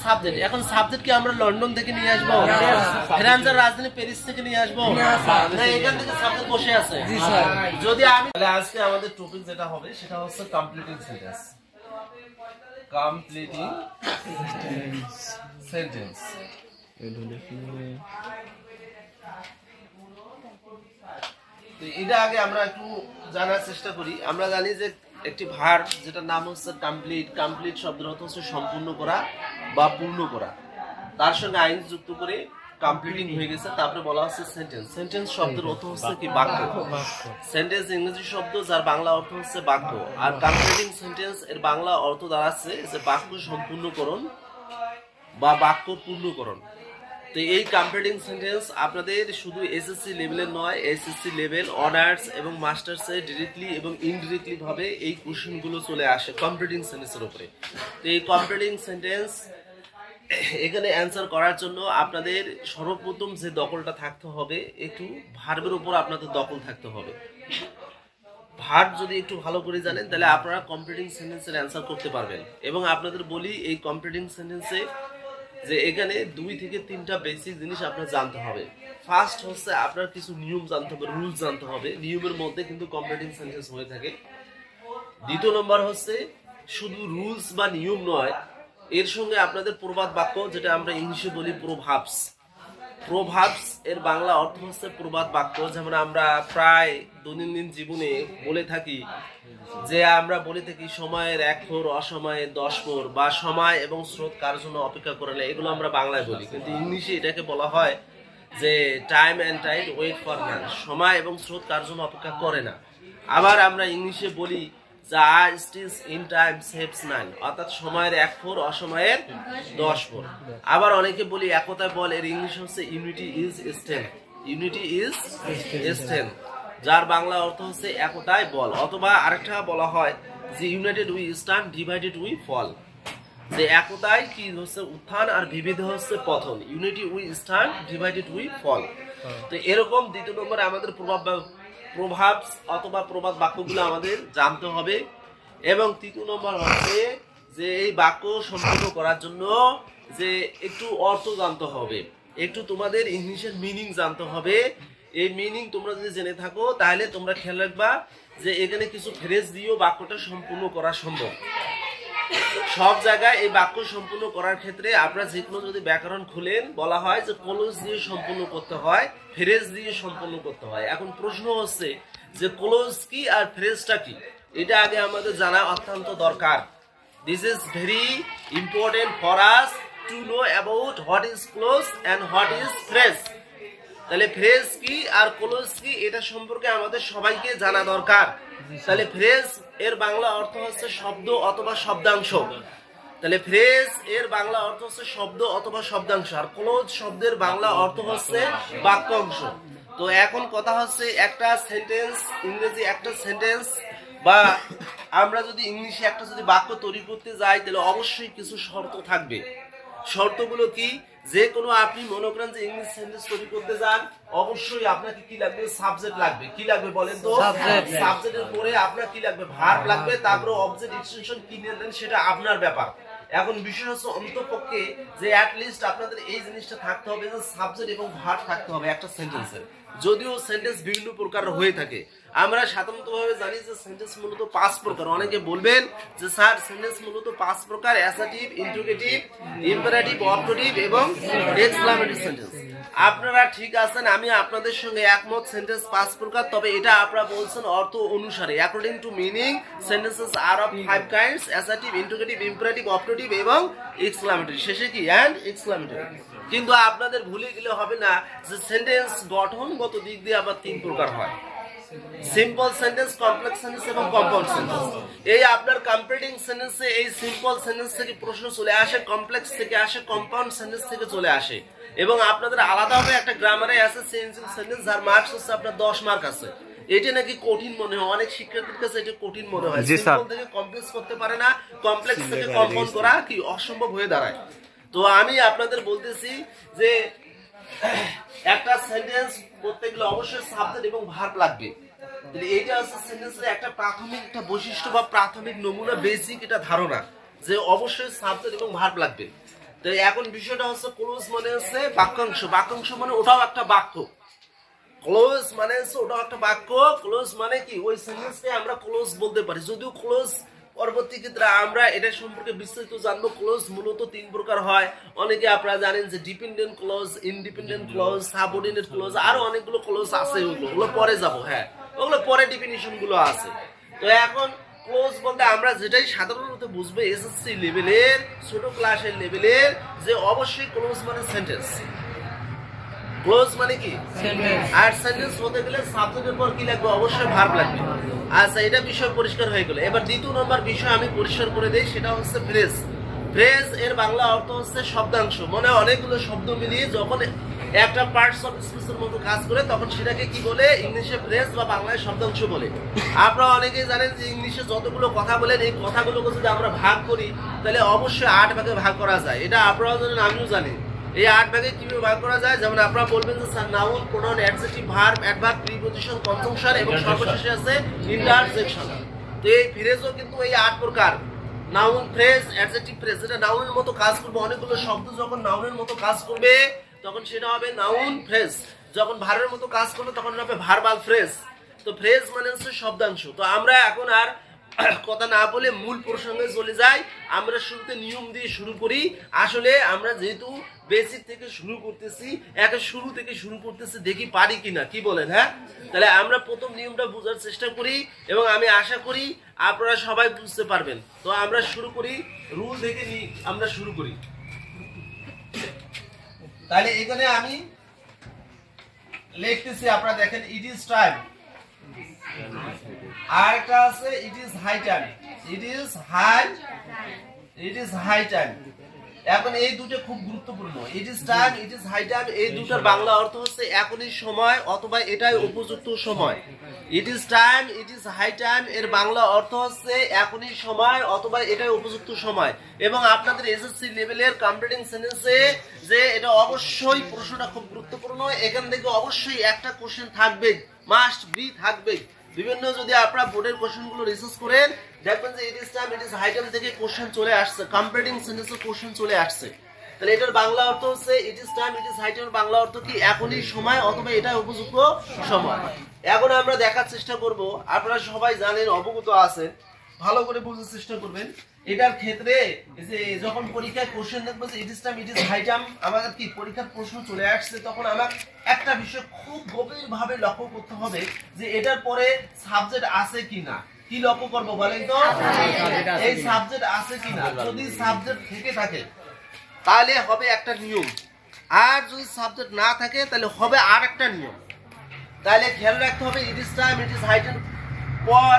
Subject. এখন subject কি আমরা লন্ডন থেকে নিয়ে আসবো, ফ্রান্সের রাজধানী প্যারিস থেকে নিয়ে আসবো, না এখান থেকে সাবজেক্ট বসে আছে? যদি আমি আজকে আমাদের টপিক যেটা হবে সেটা হচ্ছে কমপ্লিটিং সেন্টেন্স। কমপ্লিটিং সেন্টেন্স এটা আগে আমরা একটু জানার চেষ্টা করি। আমরা জানি যে একটি ভার্ব যেটা নাম হচ্ছে কমপ্লিট। কমপ্লিট শব্দের অর্থ হচ্ছে সম্পূর্ণ করা বা পূর্ণ করা, তার সঙ্গে আইন যুক্ত করে কমপ্লিটিং হয়ে গেছে। তারপরে বলা হচ্ছে সেন্টেন্স। সেন্টেন্স শব্দের অর্থ হচ্ছে কি বাক্য। সেন্টেন্স ইংরেজি শব্দ যার বাংলা অর্থ হচ্ছে বাক্য। আর কমপ্লিটিং সেন্টেন্স এর বাংলা অর্থ দাঁড়াচ্ছে যে বাক্য সম্পূর্ণকরণ বা বাক্য পূর্ণকরণ। তো এই কমপ্লিটিং সেন্টেন্স আপনাদের শুধু এসএসসি লেভেলের নয়, এসএসসি লেভেল, অনার্স এবং মাস্টার্সে ডিরেক্টলি এবং ইনডিরেক্টলি ভাবে এই কোশ্চেনগুলো চলে আসে কমপ্লিটিং সেন্টেন্সের উপরে। তো এই কমপ্লিটিং সেন্টেন্স এখানে অ্যান্সার করার জন্য আপনাদের সর্বপ্রথম যে দখলটা থাকতে হবে, একটু ভার্বের উপর আপনাদের দখল থাকতে হবে। ভার্ব যদি একটু ভালো করে জানেন তাহলে আপনারা কমপ্লিটিং সেন্টেন্সের অ্যান্সার করতে পারবেন। এবং আপনাদের বলি এই কমপ্লিটিং সেন্টেন্সে যে এখানে 2 থেকে 3টা বেসিক জিনিস আপনার জানতে হবে। ফার্স্ট হচ্ছে আপনার কিছু নিয়ম জানতে হবে, রুলস জানতে হবে। নিয়মের মধ্যে কিন্তু কমপ্লিটিং সেন্টেন্স হয়ে থাকে। দ্বিতীয় নম্বর হচ্ছে শুধু রুলস বা নিয়ম নয়, এর সঙ্গে আপনাদের প্রবাদ বাক্য, যেটা আমরা ইংলিশে বলি প্রোভার্বস। প্রোভার্বস এর বাংলা অর্থ হচ্ছে প্রবাদ বাক্য। যেমন আমরা প্রায় দৈনন্দিন জীবনে বলে থাকি যে আমরা বলে থাকি সময়ের 1 ভোর, অসময়ে 10 ভোর, বা সময় এবং স্রোত কার জন্য অপেক্ষা করে না, এগুলো আমরা বাংলায় বলি। কিন্তু ইংলিশে এটাকে বলা হয় যে time and tide wait for man, সময় এবং স্রোত কার জন্য অপেক্ষা করে না। আবার আমরা ইংলিশে বলি যে artist in time saves man, অর্থাৎ সময়ের 1 ভোর, অসময়ের 10 ভোর। আবার অনেকে বলি একতায় বল, এর ইংলিশ হচ্ছে unity is strength. Unity is strength, যার বাংলা অর্থ হচ্ছে একতায় বল। অথবা আরেকটা বলা হয় যে united we stand, divided we fall, যে একতায় কি হচ্ছে উত্থান আর বিভেদ হচ্ছে পতন। Unity we stand, divided we fall. তো এরকম দ্বিতীয় নম্বরে আমাদের প্রোভার্বস অথবা প্রবাদ বাক্যগুলো আমাদের জানতে হবে। এবং তৃতীয় নম্বর হচ্ছে যে এই বাক্য সম্পূর্ণ করার জন্য যে একটু অর্থ জানতে হবে, একটু তোমাদের ইংলিশের মিনিং জানতে হবে। এই মিনিং তোমরা যদি জেনে থাকো তাহলে তোমরা খেয়াল রাখবা যে এখানে কিছু ফ্রেজ দিয়েও বাক্যটা সম্পূর্ণ করা সম্ভব। সব জায়গায় এই বাক্য সম্পূর্ণ করার ক্ষেত্রে আপনারা যে কোনো যদি ব্যাকরণ খুলেন বলা হয় যে ক্লোজ দিয়ে সম্পূর্ণ করতে হয়, ফ্রেজ দিয়ে সম্পূর্ণ করতে হয়। এখন প্রশ্ন হচ্ছে যে ক্লোজ কি আর ফ্রেজটা কি, এটা আগে আমাদের জানা অত্যন্ত দরকার। This is very important for us to know about what is close and what is phrase. তাহলে ফ্রেজ কি আর ক্লোজ কি এটা সম্পর্কে আমাদের সবাইকে জানা দরকার। তাহলে ফ্রেজ এর বাংলা অর্থ হচ্ছে শব্দ অথবা শব্দাংশ। তাহলে ফ্রেজ এর বাংলা অর্থ হচ্ছে শব্দ অথবা শব্দাংশ, আর ক্লোজ শব্দের বাংলা অর্থ হচ্ছে বাক্যাংশ। তো এখন কথা হচ্ছে একটা সেন্টেন্স, ইংরেজি একটা সেন্টেন্স বা আমরা যদি ইংলিশে একটা যদি বাক্য তৈরি করতে যাই তাহলে অবশ্যই কিছু শর্ত থাকবে। শর্তগুলো কি? যে কোনো আপনি মনে করেন যে ইংলিশ সেন্টেন্স তৈরি করতে যান, অবশ্যই আপনাকে কি লাগবে? সাবজেক্ট লাগবে। কি লাগবে বলেন তো? সাবজেক্টের পরে আপনার কি লাগবে? ভার্ব লাগবে। তারপরে অবজেক্ট এক্সটেনশন কি নেবেন সেটা আপনার ব্যাপার। এখন বিষয় হচ্ছে অন্ততপক্ষে যে অ্যাট লিস্ট আপনাদের এই জিনিসটা থাকতে হবে যে সাবজেক্ট এবং ভার্ব থাকতে হবে একটা সেন্টেন্সের। যদিও সেন্টেন্স বিভিন্ন প্রকার হয়ে থাকে, আমরা সাধারণতভাবে জানি যে সেন্টেন্স মূলত 5 প্রকার। অনেকে বলবেন যে স্যার সেন্টেন্স মূলত 5 প্রকার: অ্যাসার্টিভ, ইন্টারোগেটিভ, ইম্পারেটিভ, অবজেক্টিভ এবং এক্সক্লামেটরি সেন্টেন্স। আপনারা ঠিক আছেন, আমি আপনাদের সঙ্গে একমত। সেন্টেন্স 5 প্রকার, তবে এটা আপনারা বলছেন অর্থ অনুসারে। According to meaning sentences are of 5 kinds: assertive, interrogative, imperative, objective এবং এক্সক্লামেটরি। শেষে কি? And exclamatory. কিন্তু আপনাদের ভুলে গেলে হবে না যে সেন্টেন্স গঠনগত দিক দিয়ে আবার 3 প্রকার হয়: সিম্পল সেন্টেন্স, কমপ্লেক্স সেন্টেন্স এবং কম্পাউন্ড সেন্টেন্স। এই আপনার কমপ্লিটিং সেন্টেন্সে এই সিম্পল সেন্টেন্স থেকে প্রশ্ন চলে আসে, কমপ্লেক্স থেকে আসে, কম্পাউন্ড সেন্টেন্স থেকে চলে আসে। এবং আপনাদের আলাদাভাবে একটা গ্রামারে আছে চেঞ্জিং সেন্টেন্স, যার মার্কস হচ্ছে আপনার 10 মার্ক আছে। এটা নাকি কঠিন মনে হয়, অনেক শিক্ষার্থীর কাছে এটা কঠিন মনে হয়। সিম্পল থেকে কমপ্লেক্স করতে পারে না, কমপ্লেক্স থেকে কম্পাউন্ড করা কি অসম্ভব হয়ে দাঁড়ায়। তো আমি আপনাদের বলতেছি যে একটা সেন্টেন্স করতে গেলে অবশ্যই সাবজেক্ট এবং ভার্ব লাগবে। এইটা হচ্ছে সেন্টেন্সের একটা প্রাথমিক একটা বৈশিষ্ট্য বা প্রাথমিক নমুনা, বেসিক এটা ধারণা যে অবশ্যই সাবজেক্ট এবং ভার্ব লাগবে। তো এখন বিষয়টা হচ্ছে ক্লোজ মানে হচ্ছে বাক্যাংশ, বাক্যাংশ মানে ওটাও একটা বাক্য। ক্লোজ মানে হচ্ছে ওটাও একটা বাক্য। ক্লোজ মানে কি ওই সেন্টেন্সকে আমরা ক্লোজ বলতে পারি, যদিও ক্লোজ পরবর্তী ক্ষেত্রে আমরা এটা সম্পর্কে বিস্তারিত জানবো। ক্লোজ মূলত 3 প্রকার হয়। অনেকে আপনারা জানেন যে dependent close, independent close, subordinate clause, আরো অনেকগুলো ক্লোজ আছে। ওগুলো পরে যাবো, হ্যাঁ ওগুলো পরে ডেফিনিশন গুলো আছে। তো এখন ক্লোজ বলতে আমরা যেটাই সাধারণত বুঝবো এসএসসি লেভেলের, ছোট ক্লাসের লেভেলের, যে অবশ্যই ক্লোজ মানে সেন্টেন্স। ক্লোজ মানে কি সেন্টেন্স, আর সেন্টেন্স হতে গেলে সাবজেক্টের পর কি লাগবে? অবশ্যই ভার্ব লাগবে। আচ্ছা, এটা বিষয় পরিষ্কার হয়ে গেল। এবার দ্বিতীয় নম্বর বিষয় আমি পরিষ্কার করে দেই, সেটা হচ্ছে ফ্রেজ। ফ্রেজ এর বাংলা অর্থ হচ্ছে শব্দাংশ। মানে অনেকগুলো শব্দ মিলিয়ে যখন একটা পার্টস অফ স্পিচের মতো কাজ করে তখন সেটাকে কি বলে? ইংলিশে ফ্রেজ বা বাংলায় শব্দাংশ বলে। আপনারা অনেকেই জানেন যে ইংলিশে যতগুলো কথা বলেন এই কথাগুলোকে যদি আমরা ভাগ করি তাহলে অবশ্যই 8 ভাগে ভাগ করা যায়। এটা আপনারাও জানেন, আমিও জানি। এই 8 ভাগে কিভাবে ভাগ করা যায়? যেমন আপনারা বলবেন যে sir noun, pronoun, adjective, verb, adverb, preposition, conjunction এবং সর্বশেষে আছে ইন্টারজেকশন। তো এই ফ্রেজও কিন্তু এই 8 প্রকার। নাউন, ফ্রেজ, অ্যাডজেক্টিভ, ফ্রেজ, এটা নাউনের মতো কাজ করবে। অনেকগুলো শব্দ যখন নাউনের মতো কাজ করবে তখন সেটা হবে নাউন ফ্রেজ। যখন ভার্বের মতো কাজ করবে তখন হবে ভার্বাল ফ্রেজ। তো ফ্রেজ মানে হচ্ছে শব্দাংশ। তো আমরা এখন আর কথা না বলে মূল প্রসঙ্গে চলে যাই। আমরা শুরুতে নিয়ম দিয়ে শুরু করি। আসলে আমরা যেহেতু বেসিক থেকে শুরু করতেছি, একে শুরু থেকে শুরু করতেছি, দেখি পারি কিনা, কি বলেন? হ্যাঁ, তাহলে আমরা প্রথম নিয়মটা বোঝার চেষ্টা করি এবং আমি আশা করি আপনারা সবাই বুঝতে পারবেন। তো আমরা শুরু করি, রুল থেকে আমরা শুরু করি। তাহলে এখানে আমি লিখতেছি, আপনারা দেখেন ইট ইজ টাইম, আর একটা আছে it is high time. It is high time. এখন এই দুটো খুব গুরুত্বপূর্ণ। It is time, it is high time, এই দুটোর বাংলা অর্থ হচ্ছে এখনই সময় অথবা এটাই উপযুক্ত সময়। It is time, it is high time এর বাংলা অর্থ হচ্ছে এখনই সময় অথবা এটাই উপযুক্ত সময়। এবং আপনাদের এসএসসি লেভেলের কম্পিটিং সেন্টেন্সে যে এটা অবশ্যই প্রশ্নটা খুব গুরুত্বপূর্ণ। এখান থেকে অবশ্যই একটা কোশ্চেন থাকবে, মাস্ট বি থাকবে। বিভিন্ন যদি আপনারা বোর্ডের কোশ্চেনগুলো রিসার্চ করেন দেখবেন যে it is time, it is high time থেকে কোশ্চেন চলে আসছে, কম্পিটিং সেন্টেন্সের কোশ্চেন চলে আসছে। তাহলে এটার বাংলা অর্থ হচ্ছে it is time, it is high time Bangla অর্থ কি? এখনই সময় অথবা এটা উপযুক্ত সময়। এখন আমরা দেখার চেষ্টা করব, আপনারা সবাই জানেন, অবগত আছেন, ভালো করে বোঝার চেষ্টা করবেন। এটার ক্ষেত্রে যে যখন পরীক্ষায় কোশ্চেন দেখবো যে it is time, it is high time, আমাদের কি পরীক্ষার প্রশ্ন চলে আসছে, তখন আমার একটা বিষয় খুব গভীরভাবে লক্ষ্য করতে হবে যে এটার পরে সাবজেক্ট আছে কিনা। কি লক্ষ্য করবো বলেন তো? এই সাবজেক্ট আছে কিনা। যদি সাবজেক্ট থেকে থাকে তাহলে হবে একটা নিয়ম, আর যদি সাবজেক্ট না থাকে তাহলে হবে আর একটা নিয়ম। তাহলে খেয়াল রাখতে হবে it is time, it is high time পর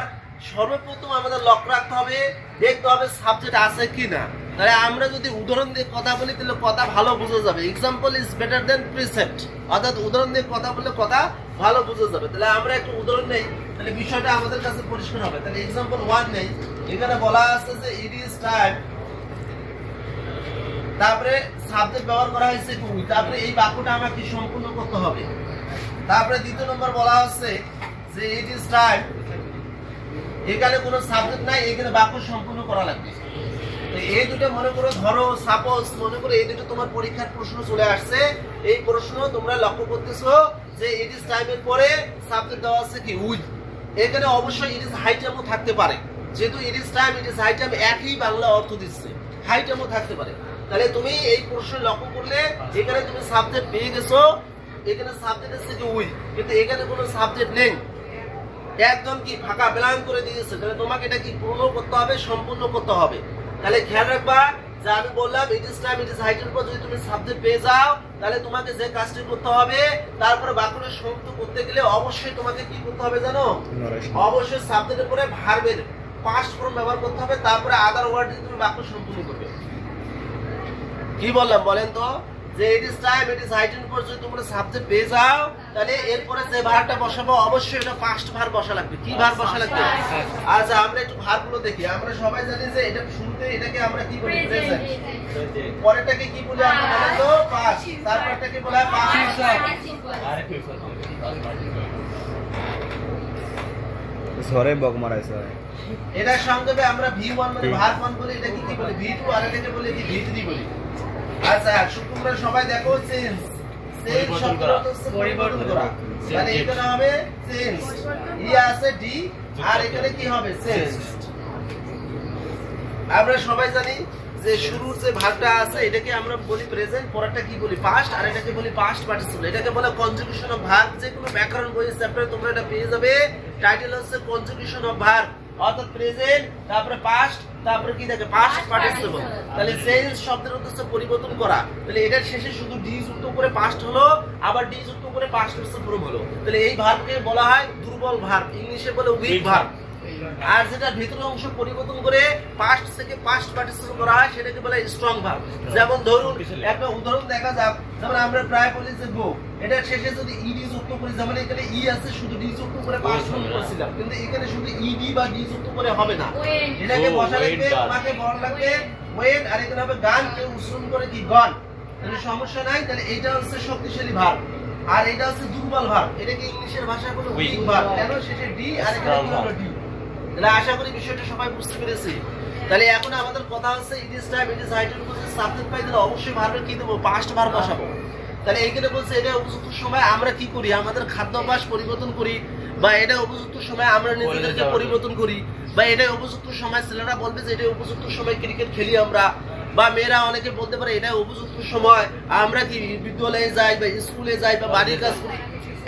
সর্বপ্রথম আমাদের লক্ষ্য রাখতে হবে, দেখতে হবে সাবজেক্ট আছে কিনা। তাহলে আমরা যদি উদাহরণ দিয়ে কথা বলি তাহলে কথা ভালো বোঝা যাবে। Example is better then precept, অর্থাৎ উদাহরণ দিয়ে কথা বললে কথা ভালো বোঝা যাবে। তাহলে আমরা একটু উদাহরণ নেই, তাহলে বিষয়টা আমাদের কাছে পরিষ্কার হবে। তাহলে এক্সাম্পল 1 নেই। এখানে বলা আছে যে ইট ইজ টাইম, তারপরে সাবজেক্ট ব্যবহার করা হয়েছে কুই, তারপরে এই বাক্যটা আমাকে সম্পূর্ণ করতে হবে। তারপরে দ্বিতীয় নম্বর বলা হচ্ছে যে ইট ইজ টাইম, এখানে কোনো সাবজেক্ট নাই, এখানে বাক্য সম্পূর্ণ করা লাগবে। তো এই দুটো মনে করো, ধরো সাপোজ মনে করো এই দুটো তোমার পরীক্ষার প্রশ্ন চলে আসছে। এই প্রশ্ন তোমরা লক্ষ্য করতেছো যে ইট ইজ টাইমের পরে সাবজেক্ট দেওয়া আছে কি উইথ। এখানে অবশ্যই ইট ইজ হাই টাইমও থাকতে পারে, যেহেতু it is time, it is high time একই বাংলা অর্থ দিচ্ছে, হাই টাইমও থাকতে পারে। তাহলে তুমি এই প্রশ্ন লক্ষ্য করলে এখানে তুমি সাবজেক্ট পেয়ে গেছো, এখানে সাবজেক্ট আছে কি উইথ, কিন্তু এখানে কোনো সাবজেক্ট নেই, একদম কি ফাঁকা ব্ল্যাঙ্ক করে দিয়েছে। তাহলে তোমাকে এটা কি পূর্ণ করতে হবে, সম্পূর্ণ করতে হবে। তাহলে খেয়াল রাখবা যে আমি বললাম it is time, it is high time পর যদি তুমি সাবজেক্ট পেয়ে যাও তাহলে তোমাকে যে কাজটি করতে হবে, তারপরে বাক্যটা সমাপ্ত করতে গেলে অবশ্যই তোমাকে কি করতে হবে জানো? অবশ্যই সাবজেক্টের পরে ভার্বের পাস্ট ফর্ম ব্যবহার করতে হবে, তারপরে আদার ওয়ার্ড দিয়ে তুমি বাক্য সম্পূর্ণ করবে। কি বললাম বলেন তো? যে it is time, it is high time পর যদি তোমরা সাবজেক্ট পেয়ে যাও তাহলে এরপরে যে ভার্বটা বসাবো অবশ্যই এটা পাস্ট ভার্ব বসা লাগবে। কি ভার্ব বসা লাগবে? আচ্ছা আমরা একটু ভার্বগুলো দেখি। আমরা সবাই জানি যে এটা শুরুতে এটাকে আমরা কি বলি? প্রেজেন্ট। পরেরটাকে কি বলি আমরা বলেন তো? পাস্ট। তারপরটাকে বলা হয় পাস্ট সরে বক মারাইছে। এটা সংক্ষেপে আমরা V1 মানে ভার্ব 1 বলি, এটাকে কি বলি? V2, আর এটাকে বলি কি V3 বলি। আচ্ছা তোমরা সবাই দেখো চেঞ্জ চেঞ্জ শব্দটা হচ্ছে পরিবর্তন করা তাহলে এখানে হবে চেঞ্জ ই আছে ডি আর এখানে কি হবে চেঞ্জ আমরা সবাই জানি যে শুরুর যে ভাগটা আছে এটাকে আমরা বলি প্রেজেন্ট পরেরটা কি বলি পাস্ট আর এটাকে বলি পাস্ট পার্টিসিপল এটাকে বলে কনজুগেশন অফ ভার্ব যে কোনো ব্যাকরণ বইয়ের চ্যাপ্টারে তোমরা এটা পেয়ে যাবে টাইটেল হচ্ছে কনজুগেশন অফ ভার্ব অর্থাৎ প্রেজেন্ট তারপরে পাস্ট তারপরে কি থাকে পাস্ট পার্টিসিপল তাহলে চেঞ্জ শব্দের অর্থ হচ্ছে পরিবর্তন করা তাহলে এটার শেষে শুধু ডি যুক্ত করে পাস্ট হলো আবার ডি যুক্ত করে পাস্ট ফর্ম হলো তাহলে এই ভার্বকে বলা হয় দুর্বল ভার্ব ইংলিশে বলে উইক ভার্ব আর যেটা ভিতরের অংশ পরিবর্তন করে পাস্ট থেকে পাস্ট পার্টিসিপল করা হয় সেটাকে বলা হয় স্ট্রং ভার্ব যেমন ধরুন একটা উদাহরণ দেখা যাক যেমন আমরা প্রায় বলি যে গো এটার শেষে যদি ইডি যুক্ত করি যেমন এখানে ই আছে শুধু ডি যুক্ত করে পাস্ট ফর্ম করেছিলাম কিন্তু এখানে শুধু ইডি বা ডি যুক্ত করে হবে না এটাকে বসা লাগবে তোমাকে বল লাগবে ওয়েট আর এখানে হবে গান কেউ উচ্চারণ করে কি গন তাহলে সমস্যা নাই তাহলে এইটা হচ্ছে শক্তিশালী ভার্ব আর এটা হচ্ছে দুর্বল ভার্ব এটাকে ইংলিশের ভাষায় বলে উইক ভার্ব কেন শেষে ডি আর এখানে কি হলো ডি তাহলে আশা করি বিষয়টা সবাই বুঝতে পেরেছি তাহলে এখন আমাদের কথা হচ্ছে it is time it is হাইটের উপর সাবজেক্ট পাই দিলে অবশ্যই ভার্বের কি দেবো পাস্ট ভার্ব বসাবো তাহলে এইখানে বলছে এটা উপযুক্ত সময় আমরা কি করি আমাদের খাদ্যাভ্যাস পরিবর্তন করি বা এটা উপযুক্ত সময় আমরা নিজেদেরকে পরিবর্তন করি বা এটা উপযুক্ত সময় ছেলেরা বলবে যে এটা উপযুক্ত সময় ক্রিকেট খেলি আমরা বা মেয়েরা অনেকে বলতে পারে এটা উপযুক্ত সময় আমরা কি বিদ্যালয়ে যাই বা স্কুলে যাই বা বাড়ির কাজ করি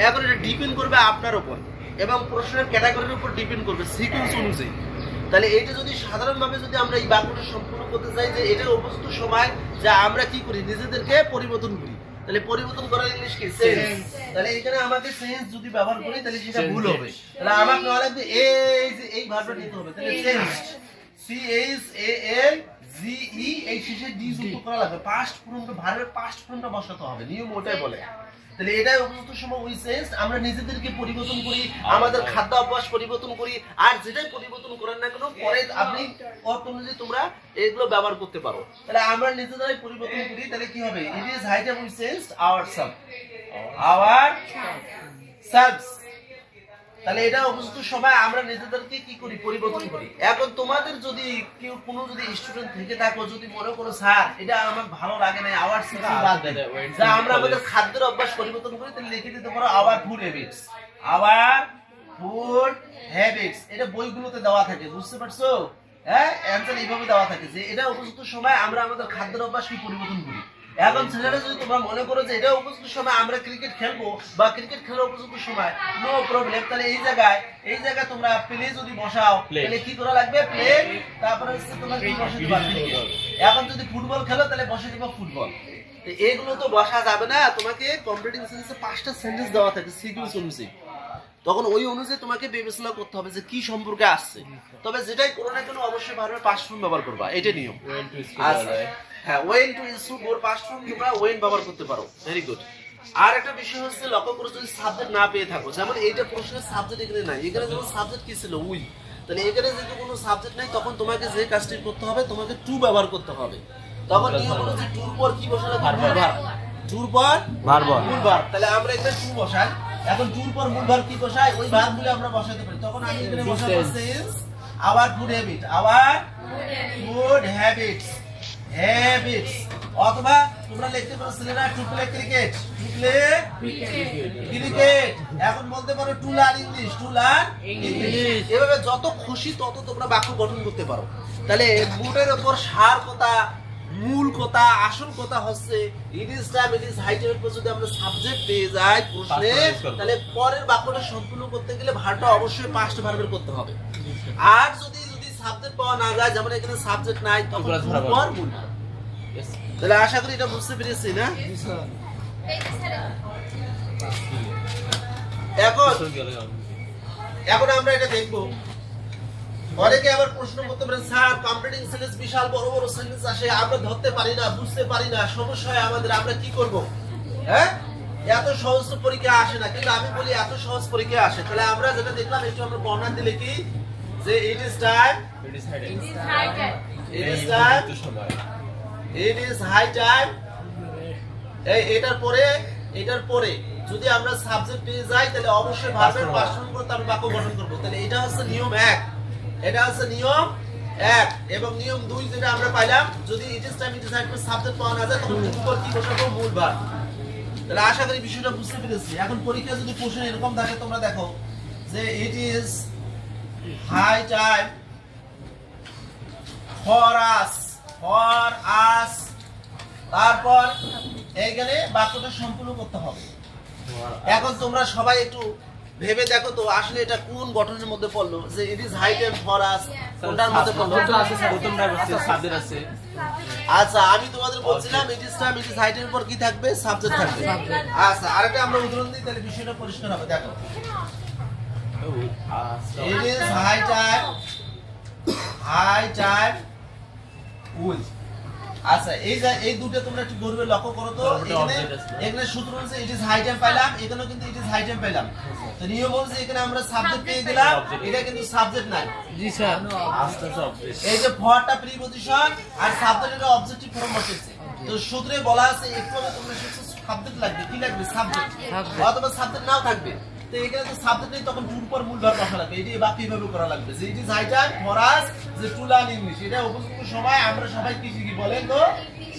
এখন এটা ডিপেন্ড করবে আপনার উপর এবং প্রশ্নের ক্যাটাগরির উপর ডিপেন্ড করবে সিকোয়েন্স অনুযায়ী তাহলে এইটা যদি সাধারণভাবে যদি আমরা এই বাক্যটা সম্পূর্ণ করতে চাই যে এটা উপযুক্ত সময় যে আমরা কি করি নিজেদেরকে পরিবর্তন করি তাহলে পরিবর্তন করার ইংলিশ কি চেঞ্জ তাহলে এখানে আমাকে চেঞ্জ যদি ব্যবহার করি তাহলে সেটা ভুল হবে তাহলে আমাকে বলা লাগবে এই যে এই ভার্বটা নিতে হবে তাহলে চেঞ্জ সি এইচ এ এল জি ই এই শেষে ডি যুক্ত করা লাগবে পাস্ট ফর্মটা ভার্বের পাস্ট ফর্মটা বসাতে হবে নিয়ম ওটাই বলে তাহলে এটাই উপযুক্ত সময় উই চেঞ্জ আমরা নিজেদেরকে পরিবর্তন করি আমাদের খাদ্য অভ্যাস পরিবর্তন করি আর যেটাই পরিবর্তন করেন না কেন পরে আপনি অর্থ অনুযায়ী তোমরা এগুলো ব্যবহার করতে পারো তাহলে আমরা নিজেরাই পরিবর্তন করি তাহলে কি হবে it is high time we change our selves তাহলে এটা উপযুক্ত সময় আমরা নিজেদেরকে কি করি পরিবর্তন করি এখন তোমাদের যদি কেউ কোনো যদি স্টুডেন্ট থেকে থাকো যদি মনে করো স্যার এটা আমার ভালো লাগে না আওয়ার সিস্টেম বাদ দেন যা আমরা আমাদের খাদ্যের অভ্যাস পরিবর্তন করি তাহলে লিখে দিতে পারো আওয়ার ফুড হ্যাবিটস এটা বইগুলোতে দেওয়া থাকে বুঝতে পারছো হ্যাঁ অ্যানসার এইভাবে দেওয়া থাকে যে এটা উপযুক্ত সময় আমরা আমাদের খাদ্যের অভ্যাস কি পরিবর্তন করি এখন ছেলেরা যদি তোমরা মনে করো যে এটা উপযুক্ত সময় আমরা ক্রিকেট খেলবো বা ক্রিকেট খেলার উপযুক্ত সময় নো প্রবলেম তাহলে এই জায়গায় তোমরা প্লে যদি বসাও তাহলে কি করা লাগবে প্লে তারপরে হচ্ছে তোমরা কি বসে দিবা ক্রিকেট এখন যদি ফুটবল খেলো তাহলে বসে দিবা ফুটবল তো এগুলো তো বসা যাবে না তোমাকে কমপ্লিটিং সেন্টেন্সে 5টা সেন্টেন্স দেওয়া থাকে সিকোয়েন্স অনুযায়ী তখন ওই অনুযায়ী তোমাকে বিবেচনা করতে হবে যে কি সম্পর্কে আসছে তবে যেটাই করো না কেন অবশ্যই ভার্বের পাস্ট ফর্ম ব্যবহার করবা এটা নিয়ম হ্যাঁ went to issue or past form তোমরা ওয়েন ব্যবহার করতে পারো ভেরি গুড আর একটা বিষয় হচ্ছে লক্ষ্য করে যদি সাবজেক্ট না পেয়ে থাকো যেমন এইটা প্রশ্নের সাবজেক্ট এখানে নাই এখানে যেমন সাবজেক্ট কি ছিল উই তাহলে এখানে যদি কোনো সাবজেক্ট নাই তখন তোমাকে যে কাজটি করতে হবে তোমাকে টু ব্যবহার করতে হবে তখন নিয়ম হলো যে টুর পর কি বসালে মূল ভার্ব টুর পর মূল ভার্ব তাহলে আমরা এখানে টু বসাই এখন টুর পর মূল ভার্ব কি বসাই ওই ভার্বগুলো আমরা বসাতে পারি তখন আমি এখানে বসাবো চেঞ্জ আওয়ার ফুড হ্যাবিটস অথবা তোমরা লিখতে পারো ছেলেরা টু প্লে ক্রিকেট এখন বলতে পারো টু লার্ন ইংলিশ এভাবে যত খুশি তত তোমরা বাক্য গঠন করতে পারো তাহলে মুডের উপর সার কথা মূল কথা আসল কথা হচ্ছে it is time it is high টাইমের পর যদি আমরা সাবজেক্ট পেয়ে যাই প্রশ্নে তাহলে পরের বাক্যটা সম্পূর্ণ করতে গেলে ভার্বটা অবশ্যই পাস্ট ভার্বের করতে হবে আর যদি সাবজেক্ট পাওয়া না যায় যেমন এখানে সাবজেক্ট নাই তখন পর মূল তাহলে আশা করি এটা বুঝতে পেরেছি না এখন আমরা এটা দেখবো অনেকে আবার প্রশ্ন করতে পারেন স্যার কমপ্লিটিং সেন্টেন্স বিশাল বড় বড় সেন্টেন্স আসে আমরা ধরতে পারি না বুঝতে পারি না সমস্যা হয় আমাদের আমরা কি করব হ্যাঁ এত সহজ পরীক্ষা আসে না কিন্তু আমি বলি এত সহজ পরীক্ষা আসে তাহলে আমরা যেটা দেখলাম একটু আমরা বর্ণনা দিলে কি যে ইট ইজ হাই টাইম এটার পরে যদি আমরা সাবজেক্ট পেয়ে যাই তাহলে অবশ্যই ভার্বের পাস্ট ফর্ম করে তারপর বাক্য গঠন করব তাহলে এটা হচ্ছে নিয়ম 1 এটা হচ্ছে নিয়ম এক এবং নিয়ম 2 যেটা আমরা পাইলাম, যদি it is time it is high subject পাওয়া না যায় তখন উপর কি বসাবো? মূল ভার্ব। তাহলে আশা করি বিষয়টা বুঝতে পেরেছি। এখন পরীক্ষা যদি প্রশ্ন এরকম থাকে, তোমরা দেখো যে it is high time for us, তারপর এইখানে বাক্যটা সম্পূর্ণ করতে হবে। এখন তোমরা সবাই একটু ভেবে দেখো তো আসলে এটা কোন গঠনের মধ্যে পড়লো, যে it is high time for us কোনটার মধ্যে পড়লো? আচ্ছা, আমি তোমাদের বলছিলাম it is time it is high time পর কি থাকবে? সাবজেক্ট থাকবে। আচ্ছা, আরেকটা আমরা উদাহরণ দিই, তাহলে বিষয়টা পরিষ্কার হবে। দেখো, it is high time will. আচ্ছা, এই দুটো তোমরা একটু গর্বে লক্ষ্য করো তো। এখানে সূত্র হচ্ছে ইট ইজ হাই টাইম পাইলাম, এখানেও কিন্তু ইট ইজ হাই টাইম পাইলাম। তো নিয়ম বলছে এখানে আমরা সাবজেক্ট পেয়ে গেলাম, এটা কিন্তু সাবজেক্ট নাই। জি স্যার। এই যে ফরটা প্রিপজিশন আর সাবজেক্টের অবজেক্টিভ ফর্ম বসেছে। তো সূত্রে বলা আছে একটু আগে তোমরা শিখছো সাবজেক্ট লাগবে। কি লাগবে? সাবজেক্ট। অথবা সাবজেক্ট নাও থাকবে। তো এখানে তো সাবজেক্ট নেই, তখন টুর পর মূল ভার্ব বসা লাগবে। এই বাক্য কিভাবে করা লাগবে? যে it is high time for us যে টু লার্ন ইংলিশ। এটা উপযুক্ত সময় আমরা সবাই কি শিখি বলেন তো?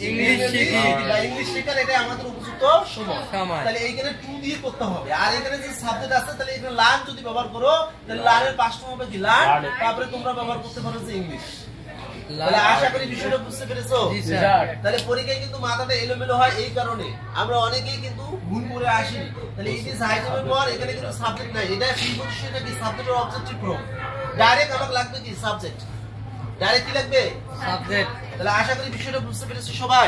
ইংলিশ শিখি বা ইংলিশ শেখার এটা আমাদের উপযুক্ত সময়। তাহলে এইখানে টু দিয়ে করতে হবে। আর এখানে যে সাবজেক্ট আছে, তাহলে এখানে লার্ন যদি ব্যবহার করো, তাহলে লার্নের পাস্ট ফর্ম হবে কি? লার্ন। তারপরে তোমরা ব্যবহার করতে পারো যে ইংলিশ। তাহলে আশা করি বিষয়টা বুঝতে পেরেছো? তাহলে পরীক্ষায় কিন্তু মাথাটা এলোমেলো হয় এই কারণে, আমরা অনেকেই কিন্তু ভুল করে আসি। তাহলে ইট ইজ হাই টাইমের পর এখানে কিন্তু সাবজেক্ট নাই, এটা প্রিপজিশন, এটা কি সাবজেক্টের অবজেক্টিভ ফর্ম। ডাইরেক্ট আমাকে লাগবে কি? সাবজেক্ট। ডাইরেক্ট কি লাগবে? সাবজেক্ট। তাহলে আশা করি বিষয়টা বুঝতে পেরেছো সবাই?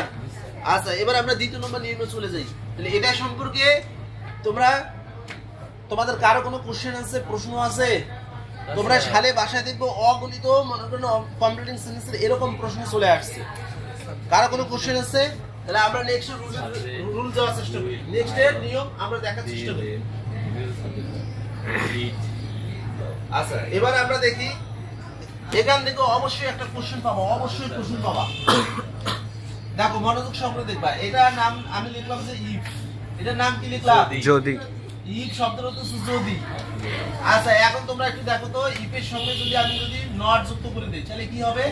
আচ্ছা, এবার আমরা দ্বিতীয় নম্বর নিয়মে চলে যাই। তাহলে এটা সম্পর্কে তোমাদের কারো কোনো কোশ্চেন আছে, প্রশ্ন আছে? তোমরা সালে বাসায় দেখবো অগণিত মনে করো কমপ্লিটিং সেন্টেন্সের এরকম প্রশ্ন চলে আসছে। কারো কোনো কোশ্চেন আছে? তাহলে আমরা নেক্সট রুল যাওয়ার চেষ্টা করি, নেক্সট এর নিয়ম আমরা দেখার চেষ্টা করি। আচ্ছা, এবার আমরা দেখি এখান থেকে অবশ্যই একটা কোশ্চেন পাবো, অবশ্যই কোশ্চেন পাবা। দেখো মনোযোগ সহকারে দেখবা। এটার নাম আমি লিখলাম যে ইফ। এটার নাম কি লিখলাম? যদি। ইফ শব্দের অর্থ যদি। আচ্ছা, এখন তোমরা একটু দেখো তো, ইফের সঙ্গে যদি আমি নট যুক্ত করে দিই তাহলে কি হবে?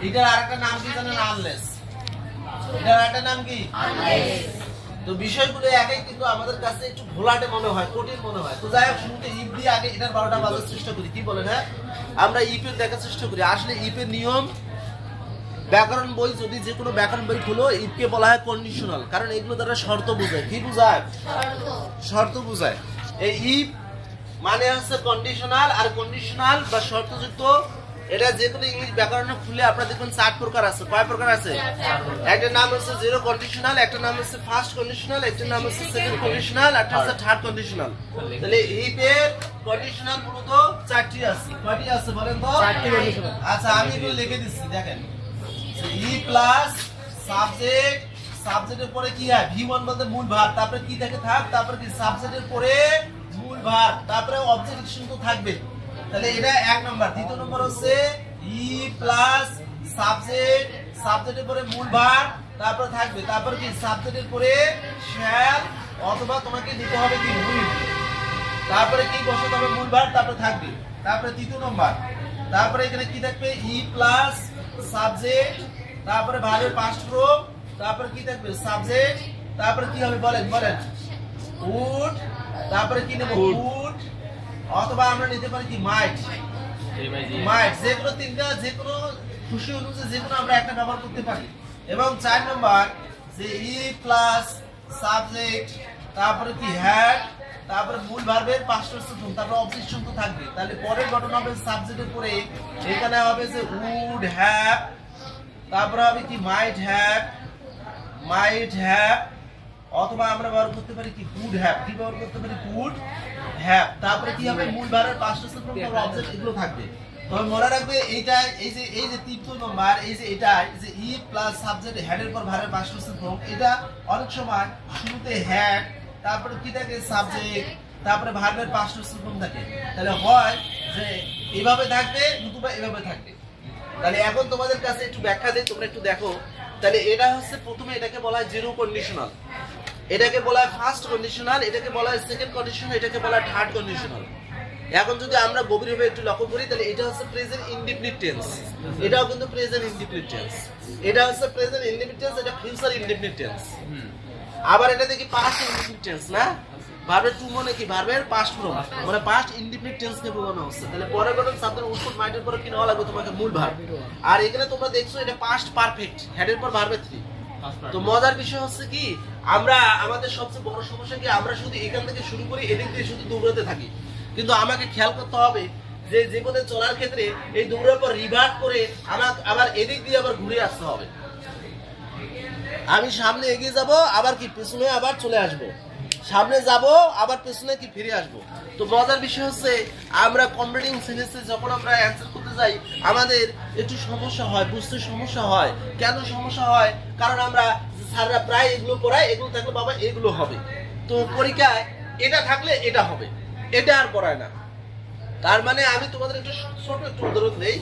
এটার আরেকটা নাম কি জানেন? আনলেস। এটার আরেকটা নাম কি? আনলেস। তো বিষয়গুলো একই, কিন্তু আমাদের কাছে একটু ঘোলাটে মনে হয়, কঠিন মনে হয়। তো যাই হোক, শুরুতে ইফ দিয়ে আগে এটার 12টা বাজার চেষ্টা করি। কি বলেন? হ্যাঁ, আমরা ইফের দেখার চেষ্টা করি। আসলে ইফের নিয়ম, ব্যাকরণ বই যদি যে কোনো ব্যাকরণ বই খুলো, ইফকে বলা হয় কন্ডিশনাল, কারণ এগুলো দ্বারা শর্ত বোঝায়। কি বোঝায়? শর্ত বোঝায়। এই ইফ মানে হচ্ছে কন্ডিশনাল, আর কন্ডিশনাল বা শর্তযুক্ত এটা যে কোনো ইংলিশ ব্যাকরণে খুলে আপনারা দেখুন 4 প্রকার আছে। কয় প্রকার আছে? একটা নাম হচ্ছে জিরো কন্ডিশনাল, একটা নাম হচ্ছে ফার্স্ট কন্ডিশনাল, একটা নাম হচ্ছে সেকেন্ড কন্ডিশনাল, একটা হচ্ছে থার্ড কন্ডিশনাল। তাহলে ইফের কন্ডিশনাল মূলত 4টি আছে। কয়টি আছে বলেন তো? 4টি কন্ডিশনাল। আচ্ছা, আমি এগুলো লিখে দিচ্ছি, দেখেন। ই প্লাস সাবজেক্ট, সাবজেক্টের পরে কি হয়? ভি1 বলতে মূল ভার্ব, তারপরে কি থাকে? থাক, তারপরে কি? সাবজেক্টের পরে মূল ভার্ব, তারপরে অবজেক্টিভ তো থাকবে। তাহলে এটা এক নাম্বার। দ্বিতীয় নম্বর হচ্ছে ই প্লাস সাবজেক্ট, সাবজেক্টের পরে মূল ভার্ব, তারপরে থাকবে, তারপরে কি? সাবজেক্টের পরে শ্যাল অথবা তোমাকে দিতে হবে কি? উইল। তারপরে কি বসাতে হবে? মূল ভার্ব, তারপরে থাকবে। তারপরে তৃতীয় নম্বর, তারপরে এখানে কি থাকবে? ই প্লাস সাবজেক্ট, তারপরে ভার্বের পাস্ট ফর্ম, তারপরে কি থাকবে? সাবজেক্ট, তারপরে কি হবে বলেন? উড, তারপরে কি নেব? উড, অথবা আমরা নিতে পারি কি? মাইট। যে কোনো তিনটা, যে কোনো খুশি অনুযায়ী যে কোনো আমরা একটা ব্যবহার করতে পারি। এবং 4 নম্বর যে ই প্লাস সাবজেক্ট, তারপরে কি? হ্যাড, তারপরে মূল ভার্বের পাস্ট ফর্ম, তারপরে অবজেক্টিভ তো থাকবে। তাহলে পরের ঘটনা হবে সাবজেক্টের পরে এখানে হবে যে উড হ্যাভ, তারপরে হবে কি? মাইট হ্যাভ, অথবা আমরা ব্যবহার করতে পারি কি? Could have. কি ব্যবহার করতে পারি? Could have. তারপরে কি হবে? মূল ভার্বের পাস্ট ফর্ম, তারপর অবজেক্ট, এগুলো থাকবে। তবে মনে রাখবে এইটা, এই যে তৃতীয় নম্বর, এই যে এটা যে ই প্লাস সাবজেক্ট, হেডের পর ভার্বের পাস্ট ফর্ম, এটা অনেক সময় শুরুতে হ্যাড, তারপরে কি থাকে? সাবজেক্ট, তারপরে ভার্বের পাস্ট ফর্ম থাকে। তাহলে হয় যে এইভাবে থাকবে, নতুবা এইভাবে থাকবে। তাহলে এখন তোমাদের কাছে একটু ব্যাখ্যা দেই, তোমরা একটু দেখো। তাহলে এটা হচ্ছে প্রথমে, এটাকে বলা হয় জিরো কন্ডিশনাল, এটাকে বলা হয় ফার্স্ট কন্ডিশনাল, এটাকে বলা হয় সেকেন্ড কন্ডিশনাল, এটাকে বলা হয় থার্ড কন্ডিশনাল। এখন যদি আমরা গভীরভাবে একটু লক্ষ্য করি তাহলে এটা হচ্ছে প্রেজেন্ট ইনডিফিনিট টেন্স, এটাও কিন্তু প্রেজেন্ট ইনডিফিনিট টেন্স, এটা হচ্ছে প্রেজেন্ট ইনডিফিনিট টেন্স, এটা ফিউচার ইনডিফিনিট টেন্স। আবার এটা দেখি পাস্ট ইনডিফিনিট টেন্স না, ভার্বের টু মানে কি ভার্বের পাস্ট ফর্ম, মানে পাস্ট ইনডিফিনিট টেন্স কে বোঝানো হচ্ছে। তাহলে পরের গঠন সাবজেক্ট উৎপন্ন মাইন্ডের পরে কি নেওয়া লাগবে তোমাকে মূল ভার্ব। আর এখানে তোমরা দেখছো এটা পাস্ট পারফেক্ট, হেডের পর ভার্বের 3। তো মজার বিষয় হচ্ছে কি আমরা আমাদের সবচেয়ে বড় সমস্যা কি আমরা শুধু এখান থেকে শুরু করি, এদিক দিয়ে শুধু দৌড়াতে থাকি। কিন্তু আমাকে খেয়াল করতে হবে যে জীবনে চলার ক্ষেত্রে এই দৌড়ার পর রিভার্ট করে আবার এদিক দিয়ে আবার ঘুরে আসতে হবে। আমি সামনে এগিয়ে যাব আবার কি পেছনে আবার চলে আসব, সামনে যাব আবার পেছনে কি ফিরে আসব। তো মজার বিষয় হচ্ছে আমরা কম্পিটিং সেন্টেন্সে যখন আমরা অ্যানসার করতে যাই আমাদের একটু সমস্যা হয়, বুঝতে সমস্যা হয়। কেন সমস্যা হয়? কারণ আমরা স্যাররা প্রায় এগুলো পড়ায়, এগুলো থাকলে বাবা এগুলো হবে, তো পরীক্ষায় এটা থাকলে এটা হবে, এটা আর পড়ায় না। তার মানে আমি তোমাদের একটু ছোট একটু উদাহরণ দেই।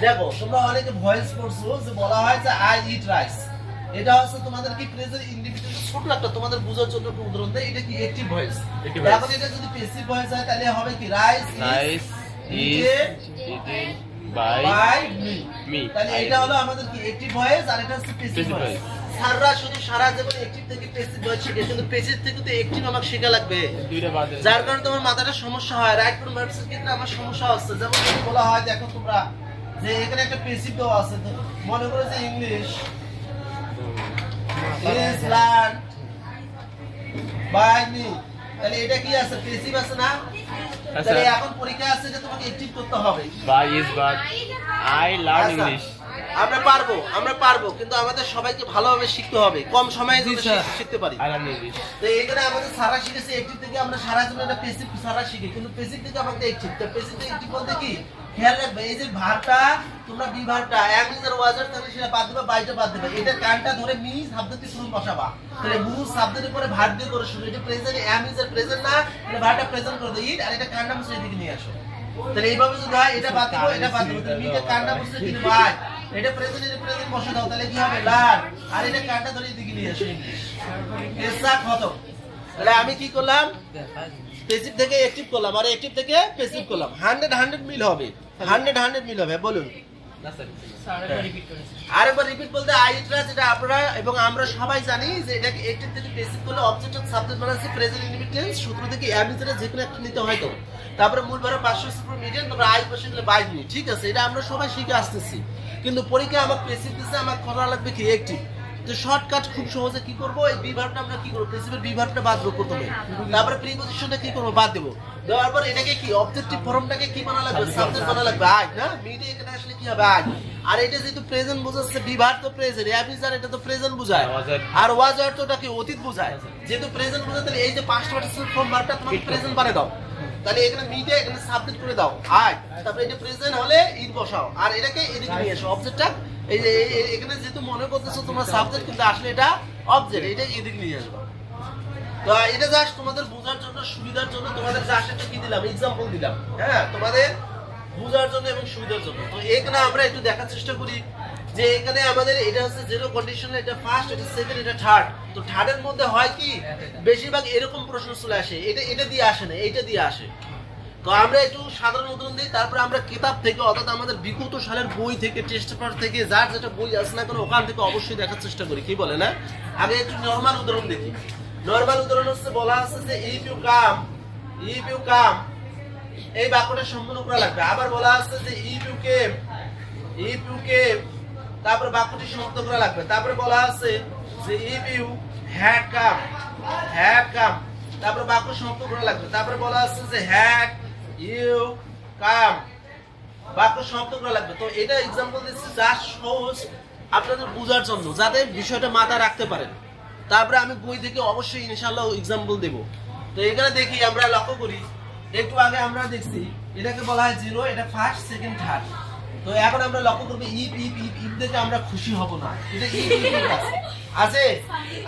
দেখো তোমরা অনেকে ভয়েস পড়ছো যে বলা হয় যে আই ইট রাইস, এটা হচ্ছে তোমাদের কি প্রেজেন্ট ইনডিফিনিট ছোট একটা তোমাদের বোঝার জন্য একটু উদাহরণ দেই। এটা কি অ্যাকটিভ ভয়েস, এখন এটা যদি প্যাসিভ ভয়েস হয় তাহলে হবে কি rice is eaten by me. তাহলে এটা হলো আমাদের কি অ্যাকটিভ ভয়েস আর এটা হচ্ছে প্যাসিভ ভয়েস। সারা শুধু সারা জীবন অ্যাকটিভ থেকে প্যাসিভ ভয়েস শিখে, কিন্তু প্যাসিভ থেকে তো অ্যাকটিভ আমাকে শেখা লাগবে, যার কারণে তোমার মাথাটা সমস্যা হয়। রাইট ফর্ম ভার্বস এর ক্ষেত্রে আমার সমস্যা হচ্ছে। যেমন বলা হয় দেখো তোমরা যে এখানে একটা প্যাসিভ দেওয়া আছে, মনে করো যে English is learned by me, তাহলে এটা কি আছে প্যাসিভ আছে না? তাহলে এখন পরীক্ষা আছে যে তোমাকে অ্যাকটিভ করতে হবে। by is but I learn English। আমরা পারবো কিন্তু আমাদের সবাইকে ভালোভাবে শিখতে হবে, কম সময়ে যদি শিখতে পারি। তো এখানে আমাদের সারা শিখেছে অ্যাকটিভ থেকে, আমরা সারা জীবন একটা প্যাসিভ সারা শিখি, কিন্তু প্যাসিভ থেকে আমাদের অ্যাকটিভ। তো প্যাসিভ থেকে অ্যাকটিভ বলতে কি খেয়াল রাখবে, এই যে ভার্বটা তোমরা বি ভার্বটা এম ইজ আর ওয়াজ আর তাহলে সেটা বাদ দিবা, বাইটা বাদ দিবা, এটা কানটা ধরে মি শব্দটি শুরু বসাবা। তাহলে মূল শব্দের উপরে ভার্ব দিয়ে করে শুরু, এটা present am is are present না, এটা ভার্বটা প্রেজেন্ট করে দাও ইট, আর এটা কানটা মুছে এদিকে নিয়ে আসো। তাহলে এইভাবে যদি হয় এটা বাদ দিবা এটা বাদ দিবা, তাহলে মিটা কানটা মুছে দিলে ভাই এটা প্রেজেন্ট বসে দাও, তাহলে কি হবে লার্ন, আর এটা কানটা ধরে এদিকে নিয়ে আসো ইংলিশ। এসা খতম। তাহলে আমি কি করলাম প্যাসিভ থেকে অ্যাকটিভ করলাম আর অ্যাকটিভ থেকে প্যাসিভ করলাম, 100 মিল হবে, 100 মিল হবে। বলুন আরেকবার রিপিট বলতে আই ট্রাস্ট, এটা আপনারা এবং আমরা সবাই জানি যে এটাকে অ্যাকটিভ থেকে প্যাসিভ করলে অবজেক্ট অফ সাবজেক্ট বানাচ্ছে প্রেজেন্ট ইনডিফিনিট টেন্স, সূত্র থেকে এম ইজ এর যে কোনো একটা নিতে হয়। তো তারপরে মূল ভার্ব পাঁচশো সুপার মিডিয়াম, তারপরে আই বসে দিলে বাই মি, ঠিক আছে, এটা আমরা সবাই শিখে আসতেছি। কিন্তু পরীক্ষা আমার প্যাসিভ দিতে আমার করা লাগবে কি অ্যাকটিভ। তো শর্টকাট খুব সহজে কি করব, এই বি ভার্বটা আমরা কি করব, প্যাসিভের বি ভার্বটা বাদ দেব প্রথমে, তারপরে প্রিপজিশনটা কি করব বাদ দেব, দেওয়ার পর এটাকে কি অবজেক্টিভ ফর্মটাকে কি বানানো লাগবে সাবজেক্ট বানানো লাগবে আই না, মিডে এখানে আসলে কি হবে আই। আর এটা যেহেতু প্রেজেন্ট বোঝাচ্ছে বি ভার্ব তো প্রেজেন্ট, এম ইজ আর এটা তো প্রেজেন্ট বোঝায়, আর ওয়াজ অর্থটা কি অতীত বোঝায়। যেহেতু প্রেজেন্ট বোঝায় তাহলে এই যে পাস্ট পার্টিসিপল ফর্ম ভার্বটা তোমাকে প্রেজেন্ট বানিয়ে দাও, তাহলে এখানে মিডে এখানে সাবজেক্ট করে দাও আই, তারপরে এটা প্রেজেন্ট হলে ইট বসাও আর এটাকে এদিকে নিয়ে এসো অবজেক্টটা, এই যে এখানে যেহেতু মনে করতেছো তোমার সাবজেক্ট কিন্তু আসলে এটা অবজেক্ট, এটা এদিকে নিয়ে আসবা। তো এটা জাস্ট তোমাদের বোঝার জন্য সুবিধার জন্য তোমাদের জাস্ট একটা কি দিলাম এক্সাম্পল দিলাম, হ্যাঁ তোমাদের বোঝার জন্য এবং সুবিধার জন্য। তো এখানে আমরা একটু দেখার চেষ্টা করি যে এখানে আমাদের এটা হচ্ছে জিরো কন্ডিশন, এটা ফার্স্ট, এটা সেকেন্ড, এটা থার্ড। তো থার্ডের মধ্যে হয় কি বেশিরভাগ এরকম প্রশ্ন চলে আসে, এটা দিয়ে আসে না, এইটা দিয়ে আসে। তো আমরা একটু সাধারণ উদাহরণ দিই, তারপরে আমরা কিতাব থেকে অর্থাৎ আমাদের বিগত সালের বই থেকে টেস্ট পেপার থেকে যার যেটা বই আছে না কেন ওখান থেকে অবশ্যই দেখার চেষ্টা করি, কি বলে না। আগে একটু নরমাল উদাহরণ দেখি। নরমাল উদাহরণ হচ্ছে বলা আছে যে ইফ ইউ কাম, এই বাক্যটা সম্পূর্ণ করা লাগবে। আবার বলা আছে যে ইফ ইউ কেম, তারপরে বাক্যটি সমাপ্ত করা লাগবে। তারপরে বলা আছে যে ইফ ইউ হ্যাড কাম, তারপরে বাক্য সমাপ্ত করা লাগবে। তারপরে বলা আছে যে হ্যাড ইউ কাম, বাক্য সমাপ্ত করা লাগবে। তো এটা এক্সাম্পল দিচ্ছি জাস্ট সহজ আপনাদের বোঝার জন্য, যাতে বিষয়টা মাথায় রাখতে পারেন। তারপরে আমি বই থেকে অবশ্যই ইনশাআল্লাহ এক্সাম্পল দেব। তো এখানে দেখি আমরা লক্ষ্য করি, একটু আগে আমরা দেখছি এটাকে বলা হয় জিরো, এটা ফার্স্ট, সেকেন্ড, থার্ড। তো এখন আমরা লক্ষ্য করবো ইফ দেখে আমরা খুশি হব না, এটা আছে।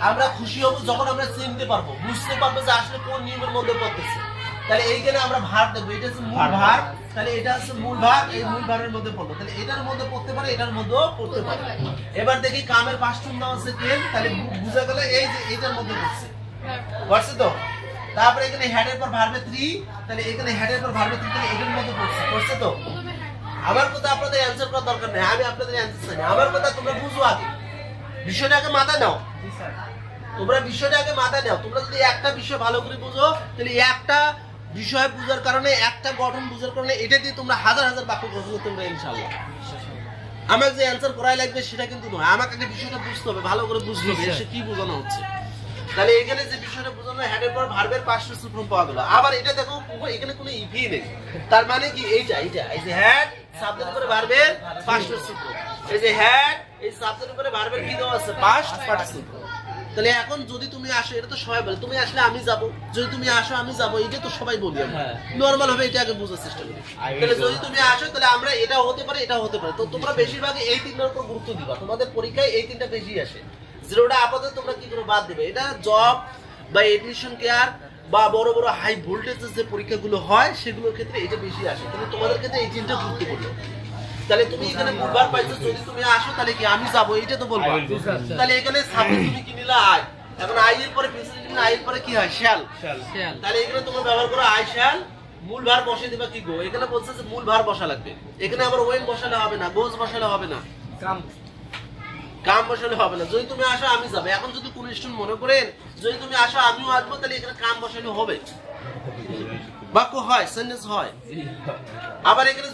আমরা খুশি হব যখন আমরা চিনতে পারবো, বুঝতে পারবো যে আসলে কোন নিয়মের মধ্যে পড়তেছে। তাহলে এইখানে আমরা ভার্ব দেবো, এটা হচ্ছে মূল ভার্ব, তাহলে এটা হচ্ছে মূল ভার্ব, এই মূল ভার্বের মধ্যে পড়লো, তাহলে এটার মধ্যে পড়তে পারে, এটার মধ্যেও পড়তে পারে। এবার দেখি কামের পাস্ট ফর্ম দেওয়া আছে কেন, তাহলে বুঝা গেল এই যে এটার মধ্যে পড়ছে, বুঝছে তো। তারপরে এখানে হেডের পর ভার্বে 3, তাহলে এখানে হেডের পর ভার্বে 3, তাহলে এটার মধ্যে পড়ছে তো। আমার কথা আপনাদের অ্যানসার করার দরকার নেই, আমি আপনাদের অ্যানসার চাই। আমার কথা তোমরা বুঝো আগে, বিষয়টাকে মাথায় নাও। তোমরা বিষয়টাকে মাথায় নাও। তোমরা যদি একটা বিষয় ভালো করে বুঝো, তাহলে একটা বিষয় বুঝার কারণে, একটা গঠন বুঝার কারণে এটা দিয়ে তোমরা হাজার হাজার বাক্য গঠন করতে পারবে ইনশাআল্লাহ। আমাকে যে অ্যানসার করাই লাগবে সেটা কিন্তু নয়, আমাকে একটা বিষয়টা বুঝতে হবে, ভালো করে বুঝতে হবে সে কি বোঝানো হচ্ছে। তাহলে এখানে যে বিষয়টা বোঝানো, হেডের পর ভার্বের পাস্ট টেন্স ফর্ম পাওয়া গেল। আবার এটা দেখো এখানে কোনো ইভি নেই, তার মানে কি এইটা এই যে হেড সাবজেক্ট উপরে ভার্বের পাস্ট টেন্স ফর্ম, এই যে হেড এই সাবজেক্ট উপরে ভার্বের কি দেওয়া আছে পাস্ট পার্টিসিপল। তাহলে এখন যদি তুমি আসো, এটা তো সবাই বলে তুমি আসলে আমি যাব, যদি তুমি আসো আমি যাব, এটা তো সবাই বলি আমরা নরমাল হবে, এটা আগে বোঝার চেষ্টা করি। তাহলে যদি তুমি আসো তাহলে আমরা এটা হতে পারে এটা হতে পারে। তো তোমরা বেশিরভাগ এই তিনটার উপর গুরুত্ব দিবা, তোমাদের পরীক্ষায় এই তিনটা বেশি আসে। যেটা আপাতত তোমরা কি করে বাদ দেবে, এটা জব বা এডমিশন কেয়ার বা বড় বড় হাই ভোল্টেজের যে পরীক্ষাগুলো হয় সেগুলোর ক্ষেত্রে এটা বেশি আসে। তাহলে তোমাদের ক্ষেত্রে এই তিনটা গুরুত্বপূর্ণ। তাহলে তুমি এখানে বুধবার পাইছো, যদি তুমি আসো তাহলে কি আমি যাব, এটা তো বলবা। তাহলে এখানে সাবজেক্ট তুমি কি নিলা আই, এখন আই এর পরে প্রেসিডেন্ট, আই এর পরে কি হয় শ্যাল। তাহলে এখানে তোমরা ব্যবহার করো আই শ্যাল, মূল ভার বসে দিবা কি গো, এখানে বলছে যে মূল ভার বসা লাগবে। এখানে আবার ওয়েন বসালে হবে না, গোজ বসালে হবে না, কাম বসালে হবে না। যদি তুমি আসো আমি যাবো। এখন যদি কোন স্টুডেন্ট মনে করেন যদি তুমি আসো আমিও আসবো, তাহলে এখানে কাম বসালে হবে, বাক্য হয়, সেন্টেন্স হয়। আবার এখানে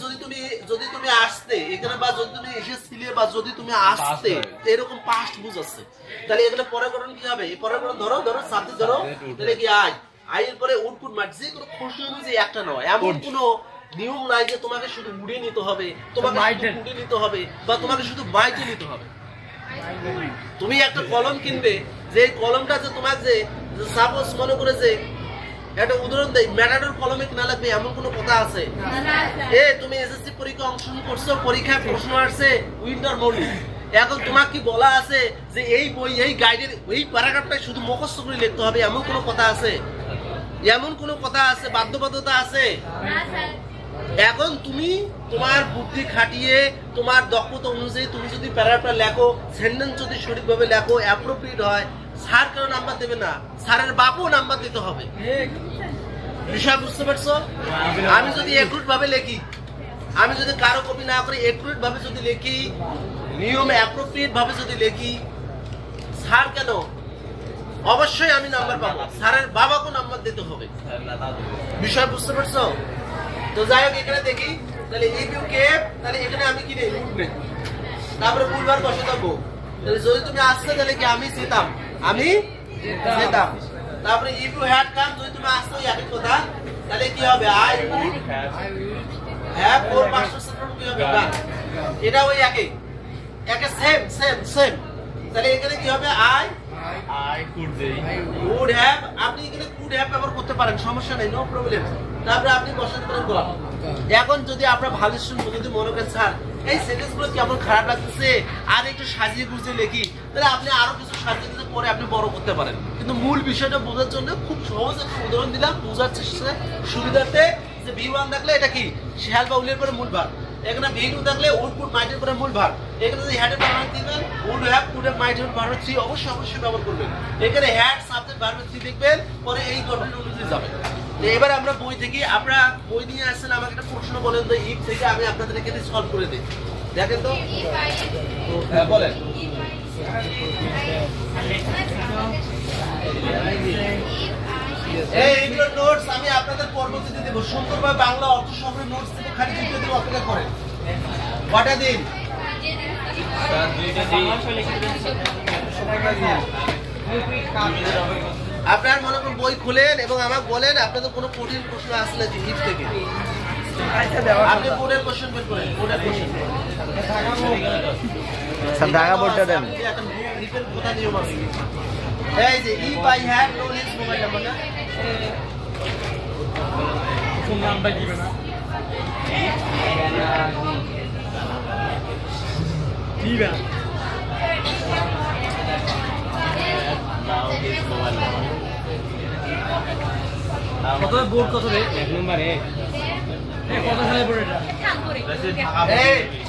যদি তুমি আসতে, এখানে বা যদি তুমি এসেছিলে বা যদি তুমি আসতে, এরকম পাস্ট বুঝাচ্ছে। তাহলে এখানে পরের গঠন কি হবে, এই পরের গঠন ধরো সাবজেক্ট ধরো, তাহলে কি আই এর পরে উডপুট মাঠ, যে কোনো খুশি অনুযায়ী একটা নয়, এমন কোনো নিয়ম নাই যে তোমাকে শুধু উড়ে নিতে হবে, তোমাকে উড়ে নিতে হবে বা তোমাকে শুধু বাইটে নিতে হবে। তুমি একটা কলম কিনবে, যে কলমটা যে তোমাকে যে সাপোজ মনে করে যে একটা উদাহরণ দেই, ম্যাটাডোর কলমে কিনা লাগবে এমন কোনো কথা আছে? তুমি এসএসসি পরীক্ষা অংশগ্রহণ করছো, পরীক্ষায় প্রশ্ন আসছে উইন্টার মর্নিং, এখন তোমাকে কি বলা আছে যে এই বই এই গাইডের এই প্যারাগ্রাফটা শুধু মুখস্থ করে লিখতে হবে, এমন কোনো কথা আছে? এমন কোনো কথা আছে? বাধ্যবাধকতা আছে? এখন তুমি তোমার বুদ্ধি খাটিয়ে তোমার দক্ষতা অনুযায়ী তুমি যদি প্যারাগ্রাফটা লেখো, সেন্টেন্স যদি সঠিকভাবে লেখো, অ্যাপ্রোপ্রিয়েট হয়, স্যার কেন নাম্বার দেবে না? স্যারের বাপও নাম্বার দিতে হবে। বিষয় বুঝতে পারছো? আমি যদি একুরেট ভাবে লিখি, আমি যদি কারো কপি না করে একুরেট ভাবে যদি লিখি, নিয়ম অ্যাপ্রোপ্রিয়েট ভাবে যদি লিখি, স্যার কেন, অবশ্যই আমি নাম্বার পাবো, স্যারের বাবাকেও নাম্বার দিতে হবে। বিষয় বুঝতে পারছো? তো যাই হোক এখানে দেখি, তাহলে ইফ ইউ কেপ, তাহলে এখানে আমি কি নেই, রুট নেই, তারপরে বুলবার বসে থাকবো। তাহলে যদি তুমি আসতে তাহলে কি আমি যেতাম, আমি যেতাম। তারপরে ইফ ইউ হ্যাড কাম, যদি তুমি আসতে একই কথা, তাহলে কি হবে, I would have for past sentence কি হবে, গান। এটা ওই একই সেম সেম সেম। তাহলে এখানে কি হবে, আই কুড হ্যাভ, আপনি এখানে কুড হ্যাভ ব্যবহার করতে পারেন, সমস্যা নেই, নো প্রবলেম। তারপরে আপনি বসাতে পারেন গোলাপ। এখন যদি আপনার ভালো শুনবো, যদি মনে করেন স্যার এই সেন্টেন্স গুলো কেমন খারাপ লাগতেছে, আর একটু সাজিয়ে গুছিয়ে লিখি, তাহলে আপনি আরো কিছু সাজিয়ে দিতে পরে আপনি বড় করতে পারেন। কিন্তু মূল বিষয়টা বোঝার জন্য খুব সহজ একটা উদাহরণ দিলাম, বোঝার চেষ্টা সুবিধার্থে, যে V1 থাকলে এটা কি শ্যাল বা উলের পরে মূল ভার, এখানে V2 থাকলে উড কুড মাইট এর পরে মূল ভার, এখানে যদি হ্যাড এর ভার দিবেন would have could have might এর ভার 3 অবশ্যই ব্যবহার করবেন। এখানে হ্যাড সাবজেক্ট ভার্ব 3 দেখবেন, পরে এই গঠন অনুযায়ী যাবে। এবার আমরা বই থেকে, আপনারা বই নিয়ে আসছেন, আমাকে একটা প্রশ্ন বলেন তো ইফ থেকে, আমি আপনাদের এখানে সলভ করে দিই, দেখেন তো। হ্যাঁ বলেন। এইগুলো নোটস আমি আপনাদের পরবর্তীতে দেব, সুন্দরভাবে বাংলা অর্থ সংগ্রহের নোটস থেকে খালি দুটো দিন অপেক্ষা করেন। কটা দিন? আপনার মনে করুন বই খুলেন এবং আমাকে বলেন আপনাদের কোনো কঠিন প্রশ্ন আসলে যে ইফ থেকে, আপনি বোর্ডের কোশ্চেন বের করেন, বোর্ডের কোশ্চেন সব ঢাকা বোর্ডটা দেন। এখন ইফের কথা নিয়ম আছে, এই যে if I have know his mobile number, না ফোন নাম্বার দিবে না, দিবে না। কত বোর্ড, কত রে? 1 নম্বরে কত সালে বোর্ড এটা?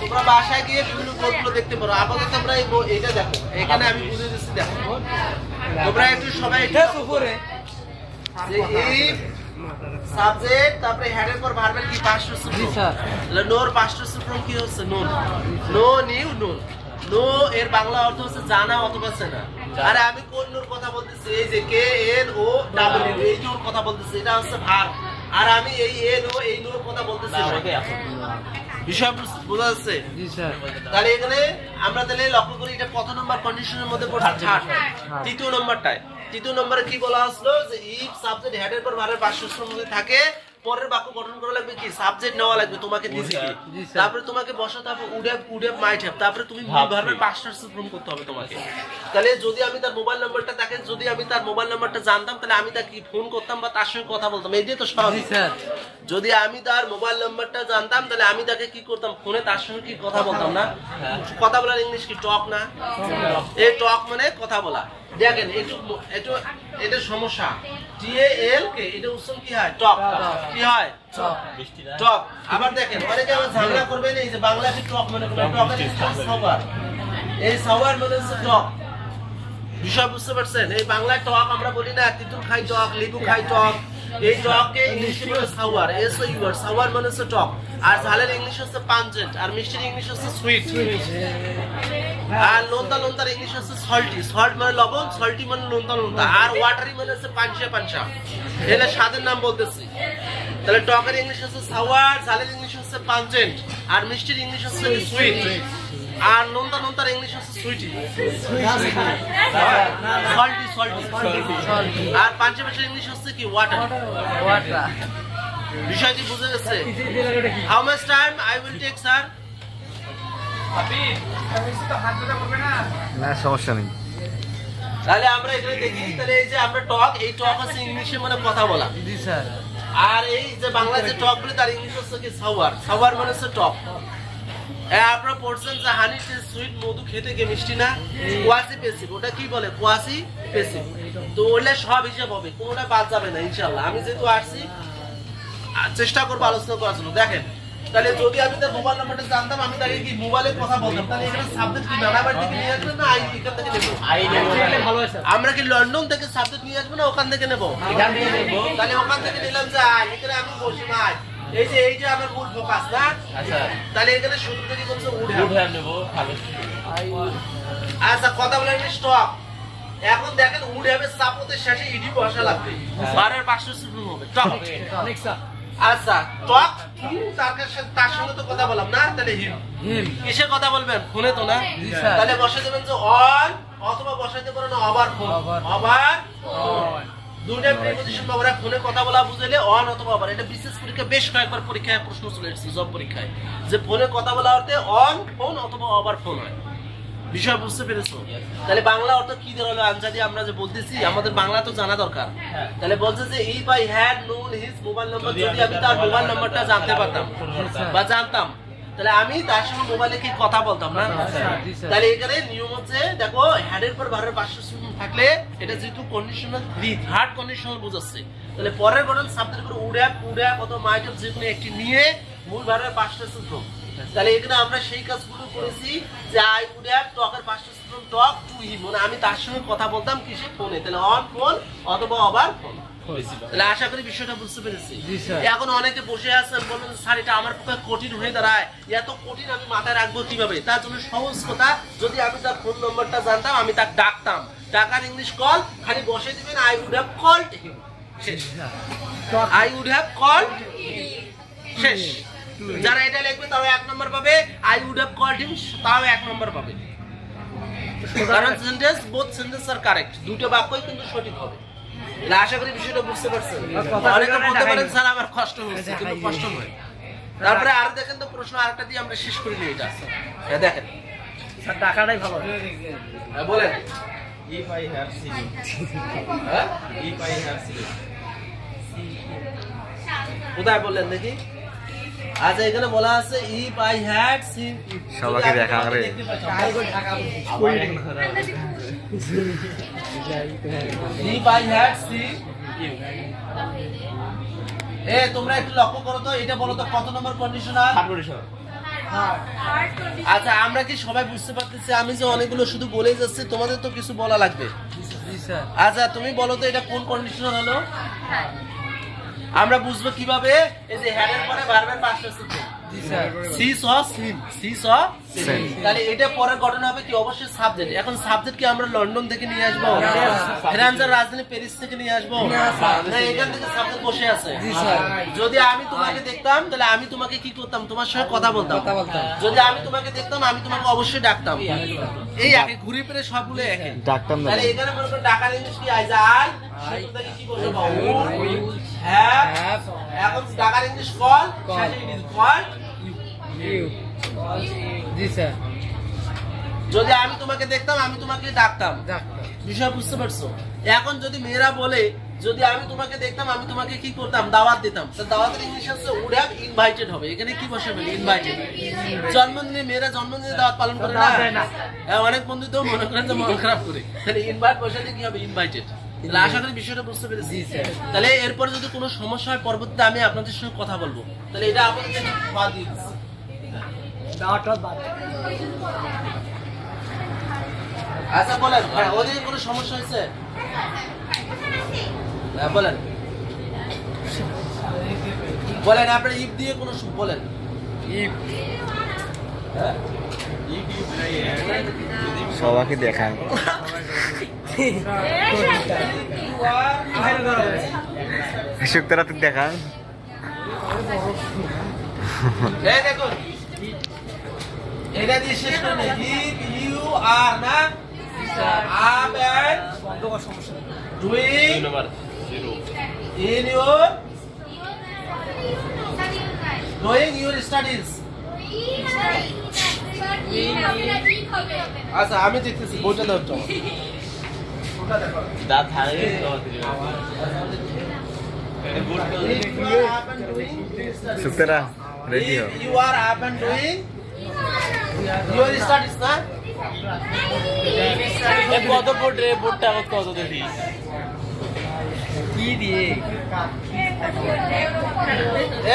তোমরা বাসায় গিয়ে বিভিন্ন বোর্ডগুলো দেখতে পারো, আপাতত তোমরা এইটা দেখো, এখানে আমি বুঝে দিচ্ছি, দেখো তোমরা একটু সবাই যে ইফ সাবজেক্ট তারপরে হেডের পর ভার্বের কি পাস্ট রূপ জি স্যার তাহলে নোর পাস্ট রূপ কি হচ্ছে known know new known know এর বাংলা অর্থ হচ্ছে জানা অথবা চেনা আরে আমি কোন নোর কথা বলতেছি এই যে কে এন ও ডব্লিউ এই নোর কথা বলতেছি এটা হচ্ছে ভার্ব আর আমি এই এন ও এই নোর কথা বলতেছি বিষয় বোঝা যাচ্ছে জি স্যার তাহলে এখানে আমরা তাহলে লক্ষ্য করি এটা কত নম্বর কন্ডিশনের মধ্যে পড়ছে থার্ড তৃতীয় নম্বরটায় তৃতীয় নম্বরে কি বলা আসলো যে ইফ সাবজেক্ট হেডের পর ভার্বের পাস্ট রূপের মধ্যে থাকে পরের বাক্য গঠন করা লাগবে কি সাবজেক্ট নেওয়া লাগবে তোমাকে দিছি কি তারপরে তোমাকে বসাতে হবে উড হ্যাভ মাইট হ্যাভ তারপরে তুমি ভার্বের পাস্ট রূপ প্রুফ করতে হবে তোমাকে তাহলে যদি আমি তার মোবাইল নাম্বারটা তাকে যদি আমি তার মোবাইল নাম্বারটা জানতাম তাহলে আমি তাকে ফোন করতাম বা তার সঙ্গে কথা বলতাম এইটাই তো স্বাভাবিক স্যার যদি আমি তার মোবাইল নাম্বারটা জানতাম তাহলে আমি তাকে কি করতাম ফোনে তার সঙ্গে কি কথা বলতাম না কথা বলার ইংলিশ কি টক না এই টক মানে কথা বলা দেখেন একটু এটা সমস্যা টিএল কে এটা উচ্চারণ কি হয় টক কি হয় টক আবার দেখেন অনেকে আবার ঝামেলা করবেন এই যে বাংলা কি টক মানে টকের সাওয়ার এই সাওয়ার মানে হচ্ছে টক বিষয় বুঝতে পারছেন এই বাংলায় টক আমরা বলি না তিতুল খাই টক লেবু খাই টক এই টককে ইংলিশে বলে sour S O U R sour মানে হচ্ছে টক আর ঝালের ইংলিশ হচ্ছে পাঞ্জেন্ট আর মিষ্টির ইংলিশ হচ্ছে সুইট আর লোনতা লোনতার ইংলিশ হচ্ছে সল্টি সল্ট মানে লবণ সল্টি মানে লোনতা লোনতা আর ওয়াটারি মানে হচ্ছে পানসা পানসা এলে স্বাদের নাম বলতেছি তাহলে টকের ইংলিশ হচ্ছে সাওয়ার ঝালের ইংলিশ হচ্ছে পাঞ্জেন্ট আর মিষ্টির ইংলিশ হচ্ছে সুইট আর নোনতা নোনতার ইংলিশ হচ্ছে সুইটি সল্টি সল্টি আর পাঞ্চে ভাষার ইংলিশ হচ্ছে কি ওয়াটার বিষয়টি বুঝে গেছে how much time I will take sir না সমস্যা নেই তাহলে আমরা এখানে দেখি তাহলে এই যে আমরা টক এই টক হচ্ছে ইংলিশে মানে কথা বলা জি স্যার আর এই যে বাংলা যে টক বলে তার ইংলিশ হচ্ছে কি সাওয়ার সাওয়ার মানে হচ্ছে টক আপনারা পড়ছেন যে হানি সুইট মধু খেতে কে মিষ্টি না কোয়াসি পেসিভ ওটা কি বলে কোয়াসি পেসিভ তো ওইটা সব হিসাব হবে কোনোটা বাদ যাবে না ইনশাআল্লাহ আমি যেহেতু আসছি চেষ্টা করবো আলোচনা করার জন্য দেখেন তাহলে যদি আমি তার মোবাইল নাম্বারটা জানতাম আমি তাকে কি মোবাইলে কথা বলতাম তাহলে এখানে সাবজেক্ট কি নানাবার থেকে নিয়ে আসবেন না আই এখান থেকে নেব ভালো আছে আমরা কি লন্ডন থেকে সাবজেক্ট নিয়ে আসবো না ওখান থেকে নেব এখান থেকে নেব তাহলে ওখান থেকে নিলাম যে এখানে আমি বসি নাই এই যে এইটা আমার মূল ফোকাস না আচ্ছা তাহলে এখানে শুরু থেকে বলছে উড হ্যাভ নেব ভালো আচ্ছা কথা বলে আমি স্টপ এখন দেখেন উড হ্যাভ এর সাপোর্টের শেষে ইডি বসা লাগবে বারের পাশে শুরু হবে টক নেক্সট স্যার আচ্ছা টক তার সঙ্গে তো কথা বললাম না তাহলে হিম কিসে কথা বলবেন ফোনে তো না তাহলে বসে দেবেন যে অন অথবা বসাইতে পারেন ওভার ফোন ওভার দুইটা প্রিপজিশন ব্যবহার ফোনে কথা বলা বুঝাইলে অন অথবা ওভার এটা বিশেষ পরীক্ষা বেশ কয়েকবার পরীক্ষায় প্রশ্ন চলে এসেছে জব পরীক্ষায় যে ফোনে কথা বলা অর্থে অন ফোন অথবা ওভার ফোন হয় বিষয় বুঝতে পেরেছো তাহলে বাংলা অর্থ কি ধরনের আনসারি আমরা যে বলতেছি আমাদের বাংলা তো জানা দরকার তাহলে বলছে যে if I had known his mobile number যদি আমি তার মোবাইল নাম্বারটা জানতে পারতাম বা জানতাম তাহলে আমি তার সঙ্গে মোবাইলে কি কথা বলতাম না তাহলে এখানে নিয়ম হচ্ছে দেখো হেডের পর ভার্বের পাশে থাকলে এটা যেহেতু কন্ডিশনাল থার্ড কন্ডিশনাল বুঝাচ্ছে তাহলে পরের গঠন সাবজেক্ট করে উড হ্যাভ অথবা মাইট হ্যাভ যে কোনো একটি নিয়ে মূল ভার্বের পাশে সূত্র তাহলে এখানে আমরা সেই কাজগুলো করেছি যে আই উড হ্যাভ টকের পাশে সূত্র টক টু হিম মানে আমি তার সঙ্গে কথা বলতাম কিসে ফোনে তাহলে অন ফোন অথবা ওভার ফোন তাহলে আশা করি বিষয়টা বুঝতে পেরেছি এখন অনেকে বসে আছেন বলেন স্যার এটা আমার পক্ষে কঠিন হয়ে দাঁড়ায় এত কঠিন আমি মাথায় রাখবো কিভাবে তার জন্য সহজ কথা যদি আমি তার ফোন নম্বরটা জানতাম আমি তাকে ডাকতাম ডাকার ইংলিশ কল খালি বসে দিবেন আই উড হ্যাভ কলড হিম শেষ আই উড হ্যাভ কলড শেষ যারা এটা লিখবে তাও 1 নম্বর পাবে আই উড হ্যাভ কলড হিম তাও 1 নম্বর পাবে কারণ সেন্টেন্স বোথ সেন্টেন্স আর কারেক্ট দুটো বাক্যই কিন্তু সঠিক হবে আশা করি বিষয়টা বুঝতে পারছেন অনেকে বলতে পারেন স্যার আমার কষ্ট হচ্ছে কিন্তু কষ্ট নয় তারপরে আর দেখেন তো প্রশ্ন আরেকটা দিয়ে আমরা শেষ করে নিই এটা দেখেন স্যার টাকাটাই ভালো বলেন if I have seen if I have seen কোথায় বললেন দেখি আচ্ছা এখানে বলা আছে ইফ আই হ্যাড সিন সবাইকে দেখা করে ইফ আই হ্যাড সিন তোমরা একটু লক্ষ্য করো তো এটা বলো তো কত নম্বর কন্ডিশনাল আচ্ছা আমরা কি সবাই বুঝতে পারতেছি আমি যে অনেকগুলো শুধু বলে যাচ্ছি তোমাদের তো কিছু বলা লাগবে স্যার। আচ্ছা তুমি বলো তো এটা কোন কন্ডিশনাল হলো? আমরা বুঝবো কিভাবে? এই যে হ্যাডের পরে ভার্বের পাঁচটা সূত্র। জি স্যার। সি স স্লিম, সি স স্লিম। তাহলে এটা পরের ঘটনা হবে কি? অবশ্যই সাবজেক্ট। এখন সাবজেক্ট কি আমরা লন্ডন থেকে নিয়ে আসবো? ফ্রান্সের রাজধানী প্যারিস থেকে নিয়ে আসবো? না, এখান থেকে সাবজেক্ট বসে আছে। জি স্যার। যদি আমি তোমাকে দেখতাম তাহলে আমি তোমাকে কি করতাম? তোমার সঙ্গে কথা বলতাম। যদি আমি তোমাকে দেখতাম আমি তোমাকে অবশ্যই ডাকতাম। এই একই ঘুরে ফিরে সবগুলো একই ডাকতাম না। তাহলে এখানে মনে করো ডাকার ইংলিশ কি আই যায়? শুরু থেকে কি বলবো? হ্যাঁ। এখন ডাকার ইংলিশ কল, শেষে it is call. G sir. যদি আমি তোমাকে দেখতাম আমি তোমাকে ডাকতাম। বিষয় বুঝতে পারছো? এখন যদি মেয়েরা বলে যদি আমি তোমাকে দেখতাম আমি তোমাকে কি করতাম? দাওয়াত দিতাম। তো দাওয়াতের ইংলিশ হচ্ছে উড হ্যাভ ইনভাইটেড হবে। এখানে কি বসাবে? ইনভাইটেড। জন্মদিনে মেয়েরা জন্মদিনে দাওয়াত পালন করে না? হ্যাঁ, অনেক বন্ধু তো মনে করেন যে মন খারাপ করে। তাহলে ইনভাইট বসালে কি হবে? ইনভাইটেড। তাহলে আশা করি বিষয়টা বুঝতে পেরেছি। তাহলে এরপরে যদি কোনো সমস্যা হয় পরবর্তীতে আমি আপনাদের সঙ্গে কথা বলবো। তাহলে এটা আপনাদের জন্য বাদ দিয়ে দিচ্ছি। আচ্ছা বলেন, হ্যাঁ ওদিকে কোনো সমস্যা হয়েছে? হ্যাঁ বলেন বলেন আপনার ইফ দিয়ে কোনো বলেন। ইফ হ্যাঁ সবাইকে দেখান। শুক্তারা তুই দেখান। এই দেখুন এটা দিয়ে শেষ করে নেই। ইফ ইউ আর না up and doing in your doing your studies। আচ্ছা আমি দেখতেছি বইটা দাও তো। দাঁত হারিয়ে শুক্তারা রেডি হও। You are up and doing your studies না? কত ফুট রে বোর্ডটা কত দেখি কি দিয়ে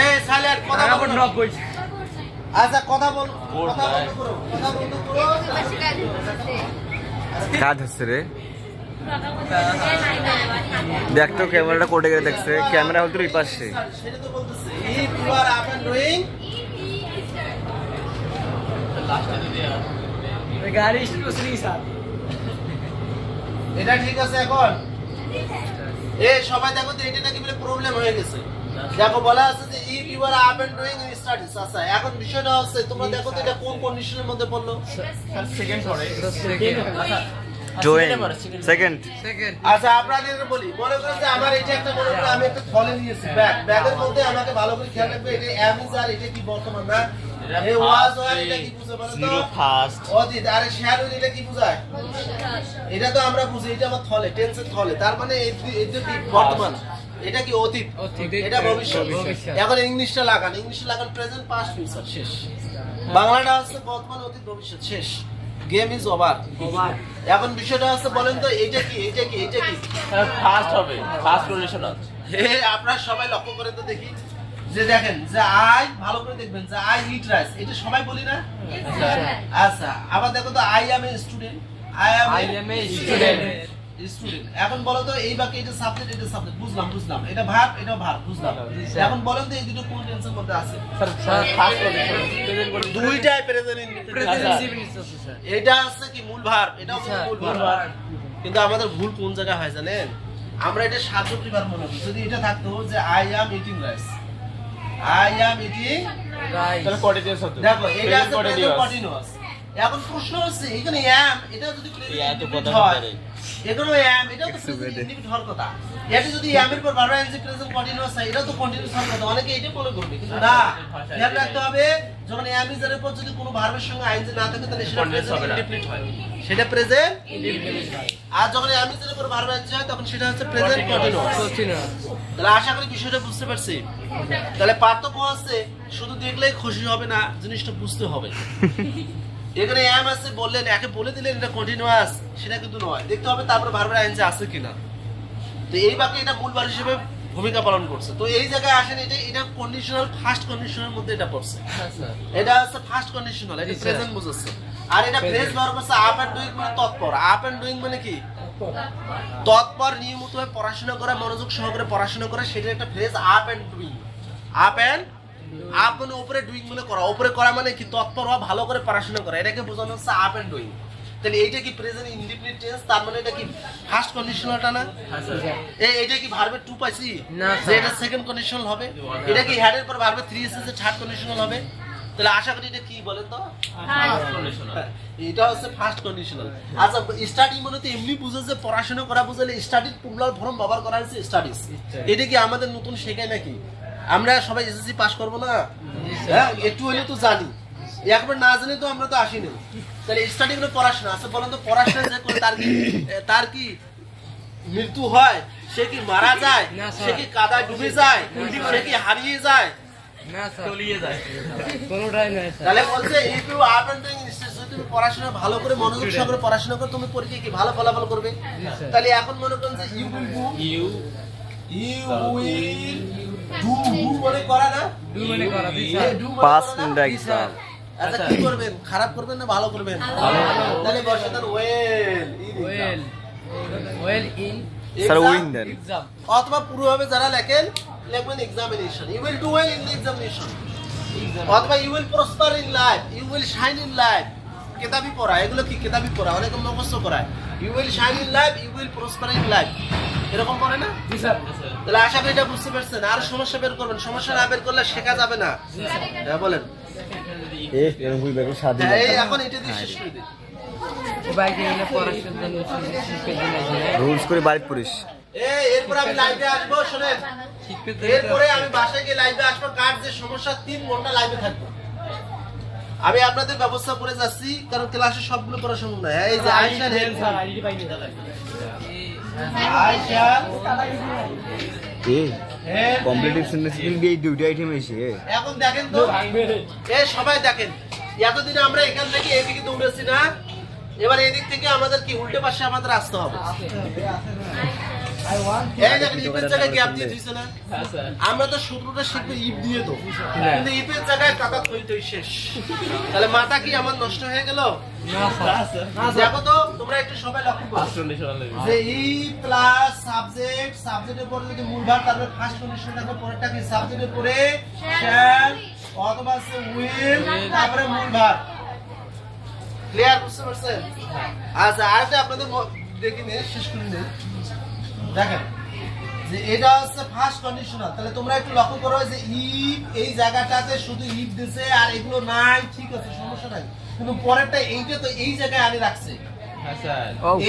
এই সাইলেন্ট কথা বল না। 90 আচ্ছা কথা বল, কথা বন্ধ করো, কথা বন্ধ করো। কাজ হচ্ছে রে। দেখ তো ক্যামেরাটা কোটে গেলে দেখছে। ক্যামেরা হল তোর এই পাশে। সেটা তো বলতেছে if you are up and doing গাড়ি স্টুসরি স্যার। এটা ঠিক আছে এখন? এই সবাই দেখো তো এটা নাকি বলে প্রবলেম হয়ে গেছে। দেখো বলা আছে যে if you are up and doing in studies। আচ্ছা এখন বিষয়টা হচ্ছে তোমরা দেখো তো এটা কোন কন্ডিশনের মধ্যে পড়লো? সেকেন্ড পড়ে ডুইং সেকেন্ড। আচ্ছা আপনাদের বলি, মনে করেন যে আমার এটা একটা মনে করেন আমি একটা থলে নিয়েছি ব্যাগ। ব্যাগের মধ্যে আমাকে ভালো করে খেয়াল রাখবে এটা am is আর এটা কি বর্তমান না? এই was আর এটা কি বুঝতে পারো তো? জিরো ফার্স্ট অতীত। আরে শ্যাডো এটা কি বোঝায়? এটা তো আমরা বুঝি এটা আমার থলে, টেন্সের থলে। তার মানে এই যে বর্তমান এটা কি অতীত, এটা ভবিষ্যৎ। এখন ইংলিশটা লাগান, ইংলিশটা লাগান প্রেজেন্ট পাস্ট ফিউচার শেষ। বাংলাটা হচ্ছে বর্তমান অতীত ভবিষ্যৎ শেষ। Game is over. এখন বিষয়টা হচ্ছে বলেন তো এটা কি এটা কি এটা কি? ফার্স্ট হবে, ফার্স্ট কন্ডিশনাল। হে আপনারা সবাই লক্ষ্য করে তো দেখি যে দেখেন যে আই ভালো করে দেখবেন যে আই ইট রাইস এটা সবাই বলি না? আচ্ছা আবার দেখো তো I am a student. I am a student. এখন বলো তো এই বাক্যে এটা সাবজেক্ট এটা সাবজেক্ট বুঝলাম বুঝলাম, এটা ভার্ব এটা ভার্ব বুঝলাম। এখন বলেন তো এই দুটো কোন টেন্সের মধ্যে আছে? স্যার ফার্স্ট কন্ডিশনাল প্রেজেন্ট করে দুইটাই প্রেজেন্ট এটা আছে কি মূল ভার্ব, এটাও মূল ভার্ব। কিন্তু আমাদের ভুল কোন জায়গায় হয় জানেন? আমরা এটা সাবজেক্টিভ ভার্ব মনে করি। যদি এটা থাকতো যে I am eating rice, I am eating rice, তাহলে কন্টিনিউয়াস হতো। দেখো এটা আছে প্রেজেন্ট কন্টিনিউয়াস। এখন প্রশ্ন হচ্ছে এখানে অ্যাম এটা যদি এত কথা হয় বলে এখানে অ্যাম এটাও তো প্রেজেন্ট ইনডিফিনিট হওয়ার কথা। এটা যদি অ্যাম এর পর ভার্ব এনজি প্রেজেন্ট কন্টিনিউয়াস হয় এটাও তো কন্টিনিউয়াস হওয়ার কথা। অনেকে এটা মনে করবে কিন্তু না, খেয়াল রাখতে হবে যখন অ্যাম ইজ এর পর যদি কোনো ভার্বের সঙ্গে আইএনজি না থাকে তাহলে সেটা প্রেজেন্ট ইনডিফিনিট হয়, সেটা প্রেজেন্ট ইনডিফিনিট হয়। আর যখন অ্যাম ইজ এর পর ভার্ব এনজি হয় তখন সেটা হচ্ছে প্রেজেন্ট কন্টিনিউয়াস। তাহলে আশা করি বিষয়টা বুঝতে পারছি। তাহলে পার্থক্য আছে, শুধু দেখলেই খুশি হবে না, জিনিসটা বুঝতে হবে। এখানে অ্যাম আছে বললেন, একে বলে দিলেন এটা কন্টিনিউয়াস, সেটা কিন্তু নয়। দেখতে হবে তারপরে ভার্বের আইএনজি আছে কিনা। তো এই বাক্যে এটা মূল ভার্ব হিসেবে ভূমিকা পালন করছে। তো এই জায়গায় আসেন এটা কন্ডিশনাল ফার্স্ট কন্ডিশনের মধ্যে এটা পড়ছে। এটা হচ্ছে ফার্স্ট কন্ডিশনাল, এটা প্রেজেন্ট বুঝাচ্ছে। আর এটা ফ্রেজ ব্যবহার করছে আপ এন্ড ডুইং মানে তৎপর। আপ এন্ড ডুইং মানে কি? তৎপর নিয়মিতভাবে পড়াশোনা করা, মনোযোগ সহকারে পড়াশোনা করা, সেটা একটা phrase up and doing. Up and up মানে উপরে, ডুইং মানে করা। উপরে করা মানে কি? তৎপর হওয়া, ভালো করে পড়াশোনা করা, এটাকে বোঝানো হচ্ছে আপ এন্ড ডুইং। তাহলে এইটা কি প্রেজেন্ট ইনডিফিনিট টেন্স? তার মানে এটা কি ফার্স্ট কন্ডিশনালটা না? এইটা কি ভার্বের টু পাইছি যে এটা সেকেন্ড কন্ডিশনাল হবে? এটা কি হ্যাড এর পর ভার্বের থ্রি এসেছে থার্ড কন্ডিশনাল হবে? তাহলে আশা করি এটা কি বলেন তো? এটা হচ্ছে ফার্স্ট কন্ডিশনাল। আচ্ছা, স্টাডি মানে তো এমনি বুঝে যে পড়াশোনা করা বুঝালে স্টাডির প্লুরাল ফর্ম ব্যবহার করা হয়েছে স্টাডিজ। এটা কি আমাদের নতুন শেখায় নাকি? আমরা সবাই এসএসসি পাস করবো না? হ্যাঁ, একটু হলে তো জানি, একবার না জানি তো আমরা তো আসি না। তাহলে স্টাডি মানে পড়াশোনা। আচ্ছা বলেন তো, পড়াশোনা যে করে তার কি মৃত্যু হয়? সে কি মারা যায়? সে কি কাদায় ডুবে যায়? সে কি হারিয়ে যায়? তাহলে বলছে তুমি পড়াশোনা ভালো করে মনোযোগ সহকারে পড়াশোনা করে তুমি পরীক্ষায় কি ভালো ফলাফল করবে। তাহলে এখন মনে করেন যে ইউ উইল ডু মানে করা না? Pass in the exam. আচ্ছা, কি করবেন? খারাপ করবেন না ভালো করবেন? তাহলে বসে তার ওয়েল ইন স্যার উইন দেন, অথবা পুরোভাবে যারা লেখেন লিখবেন examination. You will do well in the examination, অথবা you will prosper in life, you will shine in life. কিতাবি পড়া, এগুলো কি কিতাবি পড়া? অনেকে মুখস্থ করায় you will shine in life, you will prosper in life, এরকম করে না? তাহলে আশা করি এটা বুঝতে পারছেন। আর সমস্যা বের করবেন, সমস্যা না বের করলে শেখা যাবে না। হ্যাঁ বলেন। এখন এটা দিয়ে শেষ করে দিই। রুলস করে বাড়ি পুলিশ। এরপরে আমি লাইভে আসবো, শোনেন, এরপরে আমি বাসায় গিয়ে লাইভে আসবো। কার যে সমস্যা 3 ঘন্টা লাইভে থাকবো। আমি আপনাদের ব্যবস্থা করে যাচ্ছি, কারণ ক্লাসে সবগুলো পড়া সম্ভব না। এই যে আয়শা এখন দেখেন তো, সবাই দেখেন, এতদিনে আমরা এখান থেকে এদিকে দৌড়েছি না, এবার এদিক থেকে আমাদের কি উল্টে পাশে আমাদের আসতে হবে। আমরা তো সূত্রটা শিখবো ইপ দিয়ে, তো কিন্তু ইপের জায়গায় কাকা থই শেষ। তাহলে মাথা কি আমার নষ্ট হয়ে গেল? দেখো তো তোমরা একটু সবাই লক্ষ্য করো যে ই প্লাস সাবজেক্ট, সাবজেক্টের পরে যদি মূল ভার্ব, তারপরে ফার্স্ট কন্ডিশন থাকবে, পরেরটা কি সাবজেক্টের পরে শ্যাল অথবা উইল, তারপরে মূল ভার্ব। ক্লিয়ার? বুঝতে পারছেন? আচ্ছা, আরেকটা আপনাদের দেখে নিয়ে শেষ করে নিই। দেখেন যে এটা হচ্ছে ফার্স্ট কন্ডিশনাল। তাহলে তোমরা একটু লক্ষ্য করো যে ইফ এই জায়গাটাতে শুধু ইফ দিছে আর এগুলো নাই, ঠিক আছে, সমস্যা নাই, কিন্তু পরেরটা এইটা তো এই জায়গায় আনি রাখছে,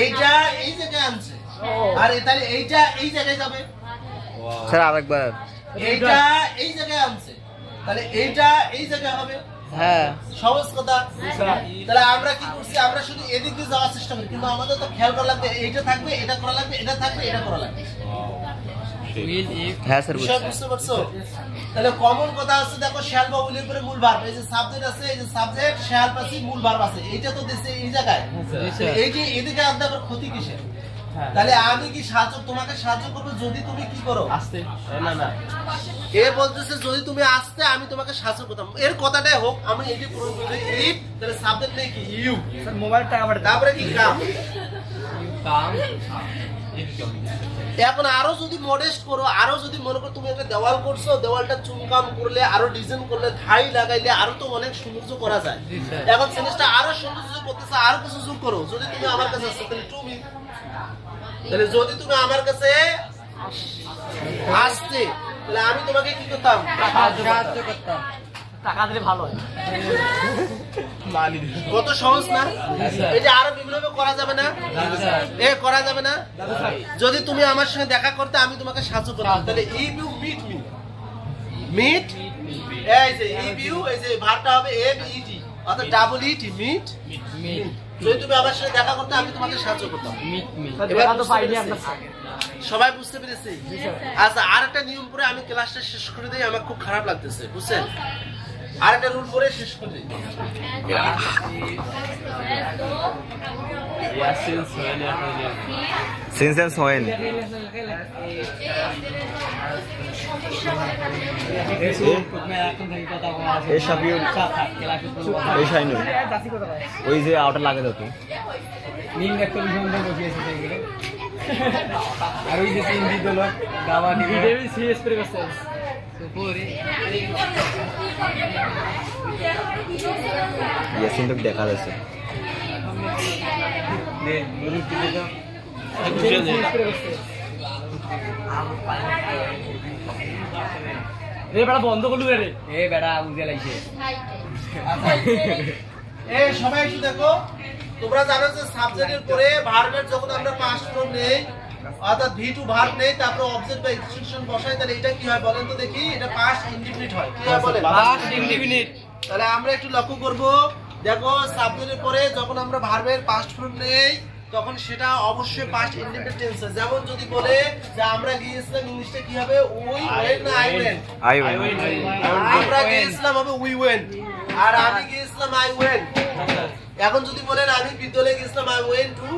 এইটা এই জায়গায় আনছে, আর তাহলে এইটা এই জায়গায় যাবে। স্যার আরেকবার, এইটা এই জায়গায় আনছে, তাহলে এইটা এই জায়গায় হবে। হ্যাঁ, সহজ কথা। তাহলে আমরা কি করছি? আমরা শুধু এদিক দিয়ে যাওয়ার চেষ্টা করি, কিন্তু আমাদের তো খেয়াল করা লাগবে এইটা থাকবে, এটা করা লাগবে, এটা থাকবে, এটা করা লাগবে। হ্যাঁ স্যার, বুঝতে পারছো? তাহলে কমন কথা হচ্ছে, দেখো শ্যাল বা উইলের পরে মূল ভার্ব, এই যে সাবজেক্ট আছে, এই যে সাবজেক্ট, শ্যাল পাশে মূল ভার্ব আছে, এইটা তো দিছে এই জায়গায়, এই যে এদিকে আনতে আবার ক্ষতি কিসের? তাহলে আমি কি সাহায্য, তোমাকে সাহায্য করবো যদি তুমি কি করো? আসতে না না, এ বলতেছে যদি তুমি আসতে আমি তোমাকে সাহায্য করতাম, এর কথাটাই হোক, আমি এটি পূরণ করি। ইফ, তাহলে সাবজেক্ট নেই কি ইউ, স্যার মোবাইল টাকা পাঠাতে, তারপরে কি কাম, কাম। এখন আরো যদি মডেস্ট করো, আরো যদি মনে করো তুমি একটা দেওয়াল করছো, দেওয়ালটা চুনকাম করলে, আরো ডিজাইন করলে, ধাই লাগাইলে আরো তো অনেক সৌন্দর্য করা যায়। এখন জিনিসটা আরো সৌন্দর্য করতেছে, আরো কিছু যোগ করো। যদি তুমি আমার কাছে আসছো তাহলে তুমি, তাহলে যদি তুমি আমার কাছে আসতে, তাহলে আমি তোমাকে কি করতাম? সাহায্য করতাম। টাকা দিলে ভালো হয়। কত সহজ না? এটা আরো বিভিন্ন ভাবে করা যাবে না? করা যাবে না? যদি তুমি আমার সঙ্গে দেখা করতে আমি তোমাকে সাহায্য করতাম, তাহলে if you meet me, meet, এই যে ইফ ইউ, এই যে ভার্বটা হবে এম ই টি, অর্থাৎ ডাবল ই টি, মিট। যদি তুমি আমার সাথে দেখা করতে আমি তোমাকে সাহায্য করতাম। সবাই বুঝতে পেরেছি? আচ্ছা, আর একটা নিয়ম পরে আমি ক্লাসটা শেষ করে দিই, আমার খুব খারাপ লাগতেছে, বুঝছেন? আর একটা রুল পরে শেষ করে দিই। Yasin Sohen Yahin. Since and Sohen. এই শাবিউল এই শাইনুল ওই যে আউটার লাগে দাও তুমি নীল একটা সুন্দর বসিয়েছে সেইগুলো আর ওই যে তিন দিল গাওয়া দিবে ভিডিও সিরিয়াস করে করছে সুপুরি ইয়াসিন তো দেখা যাচ্ছে নে নুরু দিতে দাও রে বেটা বন্ধ করলু রে এ বেটা উজে লাইছে এই সবাই একটু দেখো, তোমরা জানো যে সাবজেক্টের পরে ভার্বের যখন আমরা পাস্ট ফর্ম নেই অর্থাৎ ভি2 ভার্ব নেই তারপর অবজেক্ট বা এক্সটেনশন বসাই, তাহলে এটা কি হয় বলেন তো দেখি? এটা পাস্ট ইনডিফিনিট হয়। কি হয় বলেন? Past indefinite. তাহলে আমরা একটু লক্ষ্য করব, দেখো সাবজেক্টের পরে যখন আমরা ভার্বের পাস্ট ফর্ম নেই তখন সেটা অবশ্যই পাস্ট ইনডিফিনিট টেন্স হয়। যেমন যদি বলে যে আমরা গিয়েছিলাম, ইংলিশে কি হবে? উই ওয়েন্ট না আই ওয়েন্ট? I went. আমরা গিয়েছিলাম হবে উই ওয়েন্ট, আর আমি গিয়েছিলাম আই ওয়েন্ট। এখন যদি বলেন আমি বিদ্যালয়ে গিয়েছিলাম, আই ওয়েন্ট টু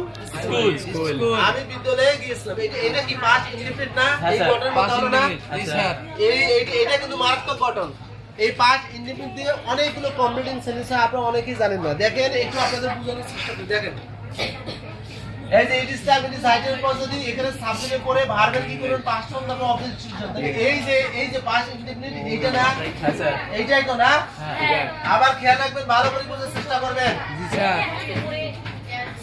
স্কুল। আমি বিদ্যালয়ে গিয়েছিলাম, এটা কি পাস্ট ইনডিফিনিট না? এই গঠনের মতো হলো না? এটা কিন্তু মারাত্মক গঠন। এই পাস্ট ইনডিফিনিট দিয়ে অনেকগুলো কমপ্লিটিং সেন্টেন্স আপনারা অনেকেই জানেন না। দেখেন একটু আপনাদের বোঝানোর চেষ্টা করি। দেখেন এই যে it is time, it is হাইটের পর যদি এখানে সাবজেক্টের পরে ভার্বের কি করবেন? পাস্ট ফর্ম তারপর অবজেক্ট এক্সটেনশন। তাহলে এই যে পাস্ট ইনডিফিনিট এইটা না? হ্যাঁ স্যার, এইটাই তো না? হ্যাঁ। আবার খেয়াল রাখবেন, ভালো করে বোঝার চেষ্টা করবেন। জি স্যার।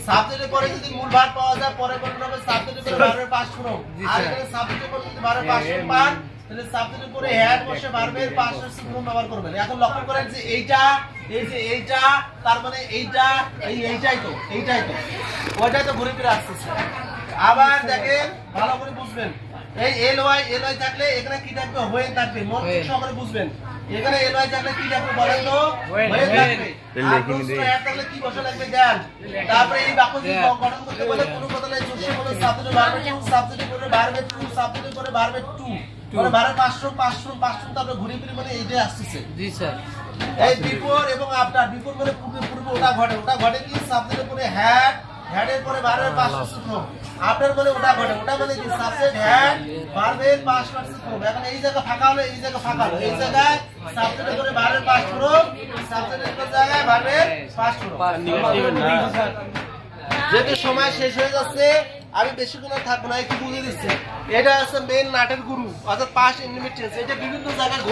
সাবজেক্টের পরে যদি মূল ভার্ব পাওয়া যায়, পরে কোন হবে সাবজেক্টের পরে ভার্বের পাস্ট ফর্ম। আর এখানে সাবজেক্টের পরে যদি ভার্বের পাস্ট ফর্ম পান, তাহলে সাবজেক্টের পরে হ্যাড বসে ভার্বের পাস্ট ফর্ম ব্যবহার করবেন। এখন লক্ষ্য করেন যে এইটা, এই যে এইটা, তার মানে এইটা, এইটাই তো ওইটাই তো ঘুরে ফিরে আসতেছে। আবার দেখেন ভালো করে বুঝবেন, এই এল ওয়াই থাকলে এখানে কি থাকবে? হোয়েন থাকবে। মন সহকারে বুঝবেন, এখানে এল ওয়াই থাকলে কি থাকবে বলেন তো? হোয়েন থাকবে। আর প্রশ্ন অ্যাড থাকলে কি বসা লাগবে? দেন। তারপরে এই বাক্য যদি গঠন করতে বলে কোনো কথা নাই, জোশে বলে সাবজেক্ট ভার্ব টু, সাবজেক্টের পরে ভার্ব টু, সাবজেক্টের পরে ভার্ব টু, মানে ভার্বের পাস্ট ফর্ম তারপরে ঘুরে ফিরে মানে এইটাই আসছে। জি স্যার। এই বিফোর এবং আফটার, বিফোর মানে পূর্বে ওটা ঘটে কি? সাবজেক্টের পরে হ্যাডের পরে ভার্বের পাস্ট ফর্ম, আফটার মানে ওটা মানে কি? সাবজেক্ট হ্যাড, ভার্বের পাস্ট ফর্ম। এখন এই জায়গা ফাঁকা হলো, এই জায়গা ফাঁকা হলো, এই জায়গায় সাবজেক্টের পরে ভার্বের পাস্ট ফর্ম, সাবজেক্টের জায়গায় ভার্বের পাস্ট ফর্ম। যেহেতু সময় শেষ হয়ে যাচ্ছে, আমি বেশিক্ষণ থাকবো না, একটু বুঝিয়ে দিচ্ছি। এটা হচ্ছে মেইন নাটের গুরু, অর্থাৎ পাস্ট ইনডিফিনিট টেন্স। এটা বিভিন্ন জায়গায়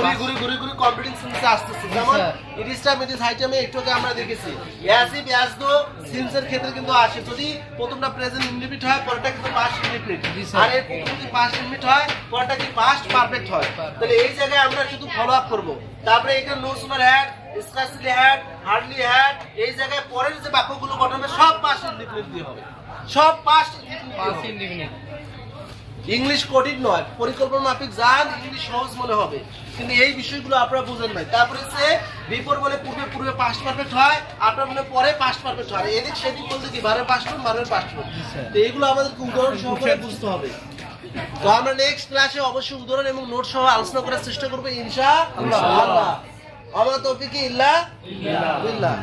ঘুরে কমপ্লিটিং সেন্সে আসতেছে। যেমন it is time, it is high টাইমে একটু আগে আমরা দেখেছি। অ্যাজ ইফ, অ্যাজ দো সেন্সের ক্ষেত্রে কিন্তু আসে। যদি প্রথমটা প্রেজেন্ট ইনডিফিনিট হয়, পরেরটা কিন্তু পাস্ট ইনডিফিনিট। আর এর প্রথম যদি পাস্ট ইনডিফিনিট হয়, পরেরটা কি পাস্ট পারফেক্ট হয়। তাহলে এই জায়গায় আমরা শুধু ফলো আপ করব। তারপরে এখানে no sooner had, scarcely had, hardly had, এই জায়গায় পরের যে বাক্যগুলো গঠন হবে সব পাস্ট ইনডিফিনিট দিয়ে হবে, সব পাস্ট ইনডিফিনিট। ইংলিশ কঠিন নয়, পরিকল্পনা মাফিক যান, ইংলিশ সহজ মনে হবে, কিন্তু এই বিষয়গুলো আপনারা বুঝেন নাই। তারপরে সে বিফোর বলে পূর্বে পাস্ট পারফেক্ট হয়, আপনার বলে পরে পাস্ট পারফেক্ট হয়। এদিক সেদিক বলতে কি? ভার্বের পাস্ট ফর্ম। তো এইগুলো আমাদেরকে উদাহরণ সহকারে বুঝতে হবে। তো আমরা নেক্সট ক্লাসে অবশ্যই উদাহরণ এবং নোট সহ আলোচনা করার চেষ্টা করবো ইনশাআল্লাহ। আমার তৌফিক ইল্লাহ বিল্লাহ।